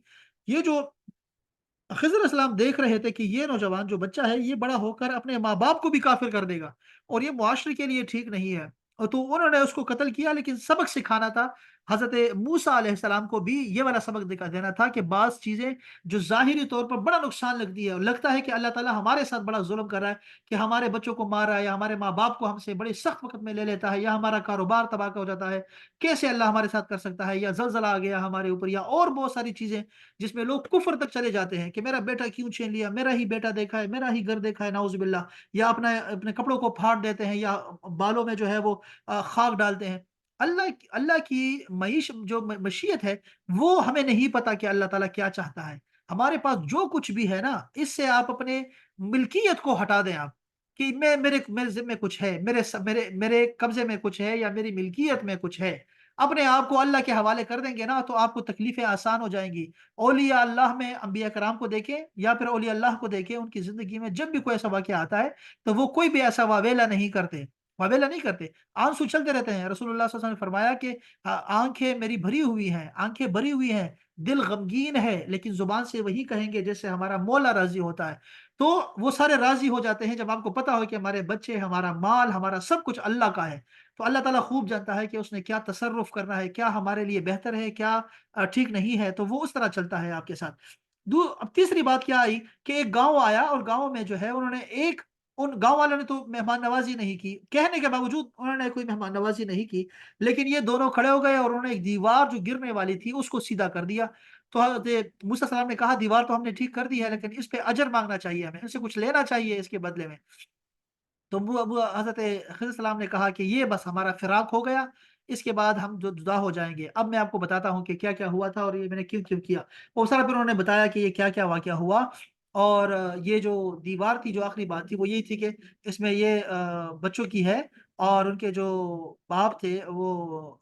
یہ جو خضر علیہ السلام دیکھ رہے تھے کہ یہ نوجوان جو بچہ ہے یہ بڑا ہو کر اپنے ماں باپ کو بھی کافر کر دے گا اور یہ معاشرے کے لیے ٹھیک نہیں ہے، اور تو انہوں نے اس کو قتل کیا. لیکن سبق سکھانا تھا حضرت موسیٰ علیہ السلام کو بھی، یہ والا سبق دکھا دینا تھا کہ بعض چیزیں جو ظاہری طور پر بڑا نقصان لگتی ہے اور لگتا ہے کہ اللہ تعالیٰ ہمارے ساتھ بڑا ظلم کر رہا ہے کہ ہمارے بچوں کو مار رہا ہے یا ہمارے ماں باپ کو ہم سے بڑے سخت وقت میں لے لیتا ہے یا ہمارا کاروبار تباہ ہو جاتا ہے، کیسے اللہ ہمارے ساتھ کر سکتا ہے، یا زلزلہ آ گیا ہمارے اوپر، یا اور بہت ساری چیزیں جس میں لوگ کفر تک چلے جاتے ہیں کہ میرا بیٹا کیوں چھین لیا، میرا ہی بیٹا دیکھا ہے، میرا ہی گھر دیکھا ہے، نعوذ باللہ. یا اپنے کپڑوں کو پھاڑ دیتے ہیں یا بالوں میں جو ہے وہ خاک ڈالتے ہیں. اللہ کی جو مشیت ہے وہ ہمیں نہیں پتا کہ اللہ تعالیٰ کیا چاہتا ہے. ہمارے پاس جو کچھ بھی ہے نا، اس سے آپ اپنے ملکیت کو ہٹا دیں آپ کہ میرے ذمہ کچھ ہے، میرے قبضے میں کچھ ہے یا میری ملکیت میں کچھ ہے. اپنے آپ کو اللہ کے حوالے کر دیں گے نا تو آپ کو تکلیفیں آسان ہو جائیں گی. اولیاء اللہ میں انبیاء کرام کو دیکھیں یا پھر اولیاء اللہ کو دیکھیں، ان کی زندگی میں جب بھی کوئی ایسا واقعہ آتا ہے تو وہ کوئی بھی ایسا واویلا نہیں کرتے، آنسو چلتے رہتے ہیں. رسول اللہ صلی اللہ علیہ وسلم نے فرمایا کہ آنکھیں میری بھری ہوئی ہیں، آنکھیں بھری ہوئی ہیں، دل غمگین ہے، لیکن زبان سے وہی کہیں گے جیسے ہمارا مولا راضی ہوتا ہے. تو وہ سارے راضی ہو جاتے ہیں جب آپ کو پتا ہو کہ ہمارے بچے، ہمارا مال، ہمارا سب کچھ اللہ کا ہے. تو اللہ تعالیٰ خوب جانتا ہے کہ اس نے کیا تصرف کرنا ہے، کیا ہمارے لیے بہتر ہے، کیا ٹھیک نہیں ہے، تو وہ اس طرح چلتا ہے آپ کے ساتھ. اب تیسری بات کیا آئی کہ ایک گاؤں آیا اور گاؤں میں جو ہے انہوں نے ان گاؤں والوں نے تو مہمان نوازی نہیں کی، کہنے کے باوجود انہوں نے کوئی مہمان نوازی نہیں کی، لیکن یہ دونوں کھڑے ہو گئے اور انہوں نے ایک دیوار جو گرنے والی تھی اس کو سیدھا کر دیا. تو حضرت موسیٰ علیہ السلام نے کہا دیوار تو ہم نے ٹھیک کر دی ہے لیکن اس پہ اجر مانگنا چاہیے، ہمیں اس سے کچھ لینا چاہیے اس کے بدلے میں. تو حضرت خضر علیہ السلام نے کہا کہ یہ بس ہمارا فراق ہو گیا، اس کے بعد ہم جو جدا ہو جائیں گے. اب میں آپ کو بتاتا ہوں کہ کیا کیا ہوا تھا اور یہ میں نے کیوں کیوں کیا. اور سارا پھر انہوں نے بتایا کہ یہ کیا کیا واقعہ ہوا. اور یہ جو دیوار تھی، جو آخری بات تھی وہ یہی تھی کہ اس میں یہ بچوں کی ہے اور ان کے جو باپ تھے وہ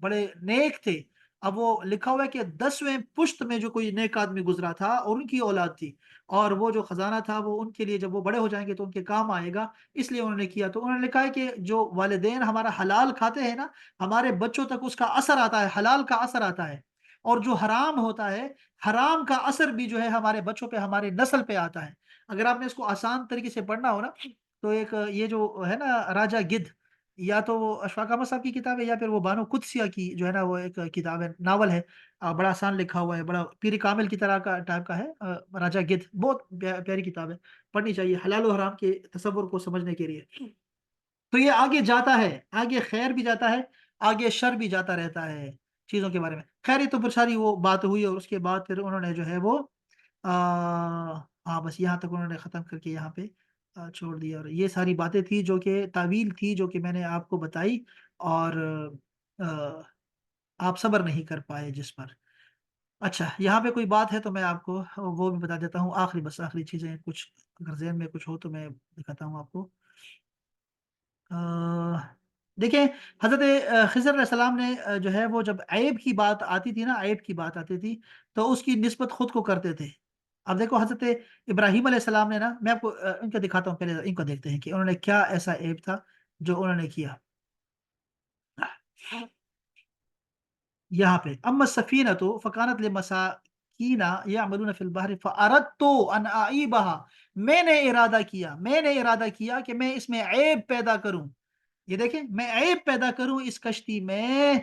بڑے نیک تھے. اب وہ لکھا ہوا ہے کہ 10ویں پشت میں جو کوئی نیک آدمی گزرا تھا اور ان کی اولاد تھی، اور وہ جو خزانہ تھا وہ ان کے لیے جب وہ بڑے ہو جائیں گے تو ان کے کام آئے گا، اس لیے انہوں نے کیا. تو انہوں نے لکھا ہے کہ جو والدین ہمارا حلال کھاتے ہیں نا، ہمارے بچوں تک اس کا اثر آتا ہے، حلال کا اثر آتا ہے. اور جو حرام ہوتا ہے، حرام کا اثر بھی جو ہے ہمارے بچوں پہ، ہمارے نسل پہ آتا ہے. اگر آپ نے اس کو آسان طریقے سے پڑھنا ہو نا تو ایک یہ جو ہے نا راجا گدھ، یا تو وہ اشفاق احمد صاحب کی کتاب ہے یا پھر وہ بانو قدسیہ کی جو ہے نا وہ ایک کتاب ہے، ناول ہے. بڑا آسان لکھا ہوا ہے، بڑا پیر کامل کی طرح کا ٹائپ کا ہے. راجا گدھ بہت پیاری کتاب ہے، پڑھنی چاہیے حلال و حرام کے تصور کو سمجھنے کے لیے. تو یہ آگے جاتا ہے، آگے خیر بھی جاتا ہے، آگے شر بھی جاتا رہتا ہے چیزوں کے بارے میں. خیر یہ تو پھر ساری وہ بات ہوئی اور اس کے بعد پھر انہوں نے جو ہے وہ ہاں بس یہاں تک انہوں نے ختم کر کے یہاں پہ چھوڑ دیا. اور یہ ساری باتیں تھی جو کہ تعویل تھی جو کہ میں نے آپ کو بتائی، اور آ، آپ صبر نہیں کر پائے جس پر. اچھا یہاں پہ کوئی بات ہے تو میں آپ کو وہ بھی بتا دیتا ہوں. بس آخری چیزیں کچھ اگر ذہن میں کچھ ہو تو میں دکھاتا ہوں آپ کو. آ، دیکھیں حضرت خضر علیہ السلام نے جو ہے وہ جب عیب کی بات آتی تھی نا، عیب کی بات آتی تھی تو اس کی نسبت خود کو کرتے تھے. اب دیکھو حضرت ابراہیم علیہ السلام نے نا، میں آپ کو ان کا دکھاتا ہوں، پہلے ان کو دیکھتے ہیں کہ انہوں نے کیا ایسا عیب تھا جو انہوں نے کیا. یہاں پہ اما السفینہ تو فکانت لمساکین یعملون فی البحر فاردت ان اعیبها، میں نے ارادہ کیا کہ میں اس میں عیب پیدا کروں. یہ دیکھیں میں عیب پیدا کروں اس کشتی میں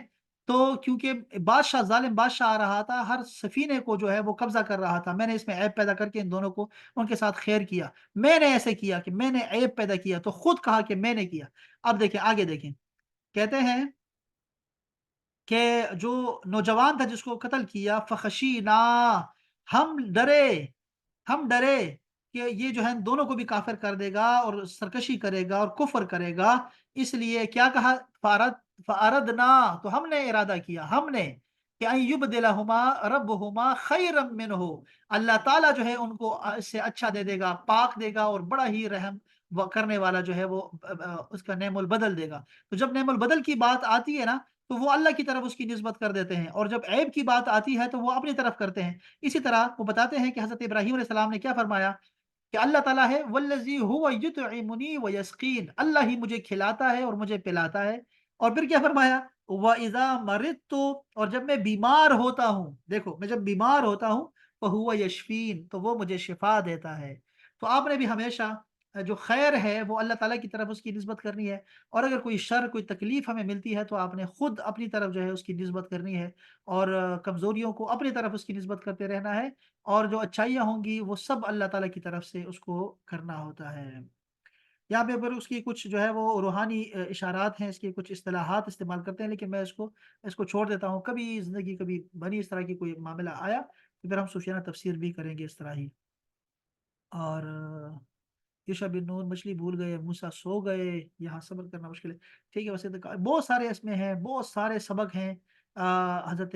تو کیونکہ بادشاہ ظالم بادشاہ آ رہا تھا، ہر سفینے کو جو ہے وہ قبضہ کر رہا تھا، میں نے اس میں عیب پیدا کر کے ان دونوں کو ان کے ساتھ خیر کیا، میں نے ایسے کیا کہ میں نے عیب پیدا کیا تو خود کہا کہ میں نے کیا۔ اب دیکھیں آگے دیکھیں، کہتے ہیں کہ جو نوجوان تھا جس کو قتل کیا، فخشینا، ہم ڈرے، ہم ڈرے کہ یہ جو ہے دونوں کو بھی کافر کر دے گا اور سرکشی کرے گا اور کفر کرے گا، اس لیے کیا کہا، فاردنا، تو ہم نے ارادہ کیا، ہم نے کہ ان یبدلہما ربہما خیرا منہ، اللہ تعالیٰ جو ہے ان کو اس سے اچھا دے دے گا، پاک دے گا اور بڑا ہی رحم کرنے والا جو ہے وہ اس کا نعم البدل دے گا۔ تو جب نعم البدل کی بات آتی ہے نا تو وہ اللہ کی طرف اس کی نسبت کر دیتے ہیں، اور جب عیب کی بات آتی ہے تو وہ اپنی طرف کرتے ہیں۔ اسی طرح وہ بتاتے ہیں کہ حضرت ابراہیم علیہ السلام نے کیا فرمایا کہ اللہ تعالیٰ ہے والذی هو یطعمنی ویسقین، اللہ ہی مجھے کھلاتا ہے اور مجھے پلاتا ہے، اور پھر کیا فرمایا وَإِذَا مَرِضْتُ، اور جب میں بیمار ہوتا ہوں، دیکھو میں جب بیمار ہوتا ہوں فَهُوَ یشفین، تو وہ مجھے شفا دیتا ہے۔ تو آپ نے بھی ہمیشہ جو خیر ہے وہ اللہ تعالیٰ کی طرف اس کی نسبت کرنی ہے، اور اگر کوئی شر کوئی تکلیف ہمیں ملتی ہے تو آپ نے خود اپنی طرف جو ہے اس کی نسبت کرنی ہے، اور کمزوریوں کو اپنی طرف اس کی نسبت کرتے رہنا ہے، اور جو اچھائیاں ہوں گی وہ سب اللہ تعالیٰ کی طرف سے اس کو کرنا ہوتا ہے۔ یہاں پہ پھر اس کی کچھ جو ہے وہ روحانی اشارات ہیں، اس کی کچھ اصطلاحات استعمال کرتے ہیں، لیکن میں اس کو چھوڑ دیتا ہوں، کبھی زندگی کبھی بنی اس طرح کی کوئی معاملہ آیا تو پھر ہم صوفیانہ تفسیر بھی کریں گے اس طرح ہی۔ اور یوشع بن نون مچھلی بھول گئے، موسیٰ سو گئے، یہاں صبر کرنا مشکل ہے، ٹھیک ہے، ویسے تو بہت سارے اس میں ہیں، بہت سارے سبق ہیں۔ حضرت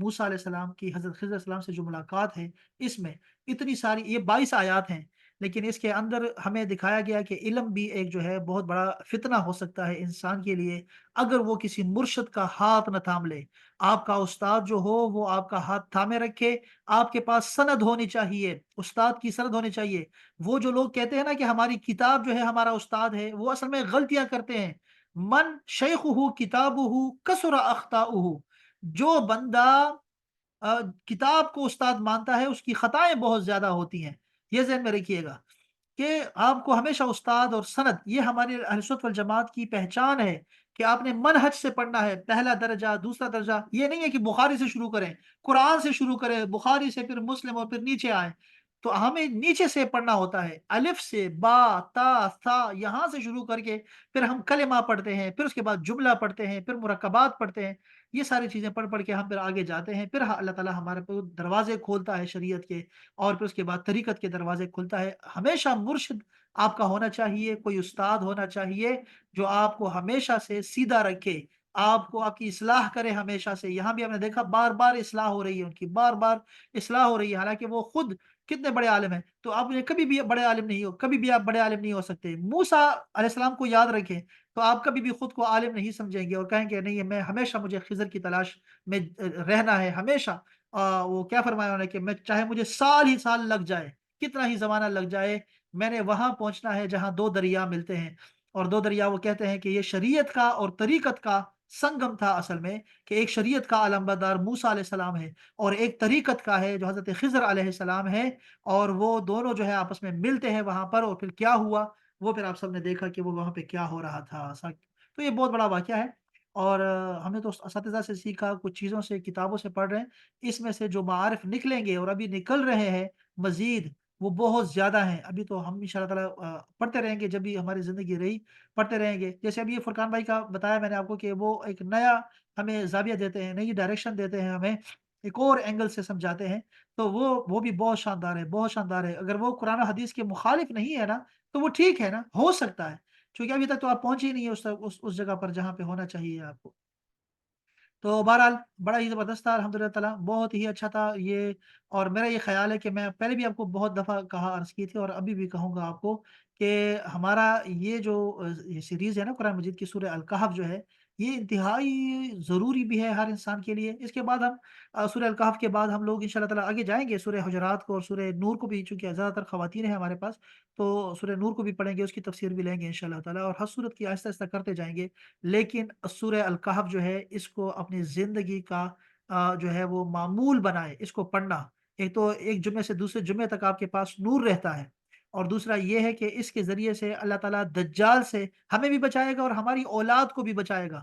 موسیٰ علیہ السلام کی حضرت خضر علیہ السلام سے جو ملاقات ہے، اس میں اتنی ساری، یہ 22 آیات ہیں، لیکن اس کے اندر ہمیں دکھایا گیا کہ علم بھی ایک جو ہے بہت بڑا فتنہ ہو سکتا ہے انسان کے لیے، اگر وہ کسی مرشد کا ہاتھ نہ تھام لے۔ آپ کا استاد جو ہو وہ آپ کا ہاتھ تھامے رکھے، آپ کے پاس سند ہونی چاہیے، استاد کی سند ہونی چاہیے۔ وہ جو لوگ کہتے ہیں نا کہ ہماری کتاب جو ہے ہمارا استاد ہے، وہ اصل میں غلطیاں کرتے ہیں۔ من شیخہ کتابہ کثر اخطاؤہ، جو بندہ کتاب کو استاد مانتا ہے اس کی خطائیں بہت زیادہ ہوتی ہیں، یہ ذہن میں رکھیے گا کہ آپ کو ہمیشہ استاد اور سند، یہ ہمارے اہل سنت والجماعت کی پہچان ہے کہ آپ نے منہج سے پڑھنا ہے، پہلا درجہ دوسرا درجہ، یہ نہیں ہے کہ بخاری سے شروع کریں، قرآن سے شروع کریں، بخاری سے پھر مسلم اور پھر نیچے آئیں۔ تو ہمیں نیچے سے پڑھنا ہوتا ہے، الف سے با تا ثا، یہاں سے شروع کر کے پھر ہم کلمہ پڑھتے ہیں، پھر اس کے بعد جملہ پڑھتے ہیں، پھر مرکبات پڑھتے ہیں، یہ ساری چیزیں پڑھ پڑھ کے ہم پھر آگے جاتے ہیں، پھر اللہ تعالیٰ ہمارے پہ دروازے کھولتا ہے شریعت کے، اور پھر اس کے بعد طریقت کے دروازے کھلتا ہے۔ ہمیشہ مرشد آپ کا ہونا چاہیے، کوئی استاد ہونا چاہیے جو آپ کو ہمیشہ سے سیدھا رکھے، آپ کو آپ کی اصلاح کرے ہمیشہ سے۔ یہاں بھی ہم نے دیکھا بار بار اصلاح ہو رہی ہے ان کی، بار بار اصلاح ہو رہی ہے، حالانکہ وہ خود کتنے بڑے عالم ہیں، تو آپ نے کبھی بھی بڑے عالم نہیں ہو، کبھی بھی آپ بڑے عالم نہیں ہو سکتے۔ موسیٰ علیہ السلام کو یاد رکھیں تو آپ کبھی بھی خود کو عالم نہیں سمجھیں گے اور کہیں گے نہیں میں ہمیشہ مجھے خضر کی تلاش میں رہنا ہے ہمیشہ۔ وہ کیا فرمایا انہوں نے کہ میں چاہے مجھے سال ہی سال لگ جائے، کتنا ہی زمانہ لگ جائے، میں نے وہاں پہنچنا ہے جہاں دو دریا ملتے ہیں، اور دو دریا وہ کہتے ہیں کہ یہ شریعت کا اور طریقت کا سنگم تھا اصل میں، کہ ایک شریعت کا علمبردار موسیٰ علیہ السلام ہے اور ایک طریقت کا ہے جو حضرت خضر علیہ السلام ہے، اور وہ دونوں جو ہے آپس میں ملتے ہیں وہاں پر، اور پھر کیا ہوا وہ پھر آپ سب نے دیکھا کہ وہ وہاں پہ کیا ہو رہا تھا۔ تو یہ بہت بڑا واقعہ ہے، اور ہم نے تو اساتذہ سے سیکھا، کچھ چیزوں سے کتابوں سے پڑھ رہے ہیں، اس میں سے جو معارف نکلیں گے اور ابھی نکل رہے ہیں مزید، وہ بہت زیادہ ہیں۔ ابھی تو ہم انشاء اللہ تعالیٰ پڑھتے رہیں گے، جب بھی ہماری زندگی رہی پڑھتے رہیں گے۔ جیسے ابھی یہ فرقان بھائی کا بتایا میں نے آپ کو کہ وہ ایک نیا ہمیں زاویہ دیتے ہیں، نئی ڈائریکشن دیتے ہیں ہمیں، ایک اور اینگل سے سمجھاتے ہیں، تو وہ بھی بہت شاندار ہے، بہت شاندار ہے۔ اگر وہ قرآن و حدیث کے مخالف نہیں ہے نا تو وہ ٹھیک ہے نا، ہو سکتا ہے، چونکہ ابھی تک تو آپ پہنچے ہی نہیں ہے اس جگہ پر جہاں پہ ہونا چاہیے آپ کو۔ تو بہرحال بڑا ہی زبردست تھا، الحمد للہ تعالیٰ بہت ہی اچھا تھا یہ۔ اور میرا یہ خیال ہے کہ میں پہلے بھی آپ کو بہت دفعہ کہا، عرض کی تھی، اور ابھی بھی کہوں گا آپ کو کہ ہمارا یہ جو یہ سیریز ہے نا قرآن مجید کی، سورہ الکہف جو ہے، یہ انتہائی ضروری بھی ہے ہر انسان کے لیے۔ اس کے بعد ہم سورہ الکہف کے بعد ہم لوگ انشاءاللہ تعالیٰ آگے جائیں گے سورہ حجرات کو اور سورہ نور کو بھی، چونکہ زیادہ تر خواتین ہیں ہمارے پاس، تو سورہ نور کو بھی پڑھیں گے، اس کی تفسیر بھی لیں گے انشاءاللہ تعالیٰ، اور ہر صورت کی آہستہ آہستہ کرتے جائیں گے۔ لیکن سورہ الکہف جو ہے اس کو اپنی زندگی کا جو ہے وہ معمول بنائے، اس کو پڑھنا۔ ایک تو ایک جمعے سے دوسرے جمعے تک آپ کے پاس نور رہتا ہے، اور دوسرا یہ ہے کہ اس کے ذریعے سے اللہ تعالیٰ دجال سے ہمیں بھی بچائے گا اور ہماری اولاد کو بھی بچائے گا۔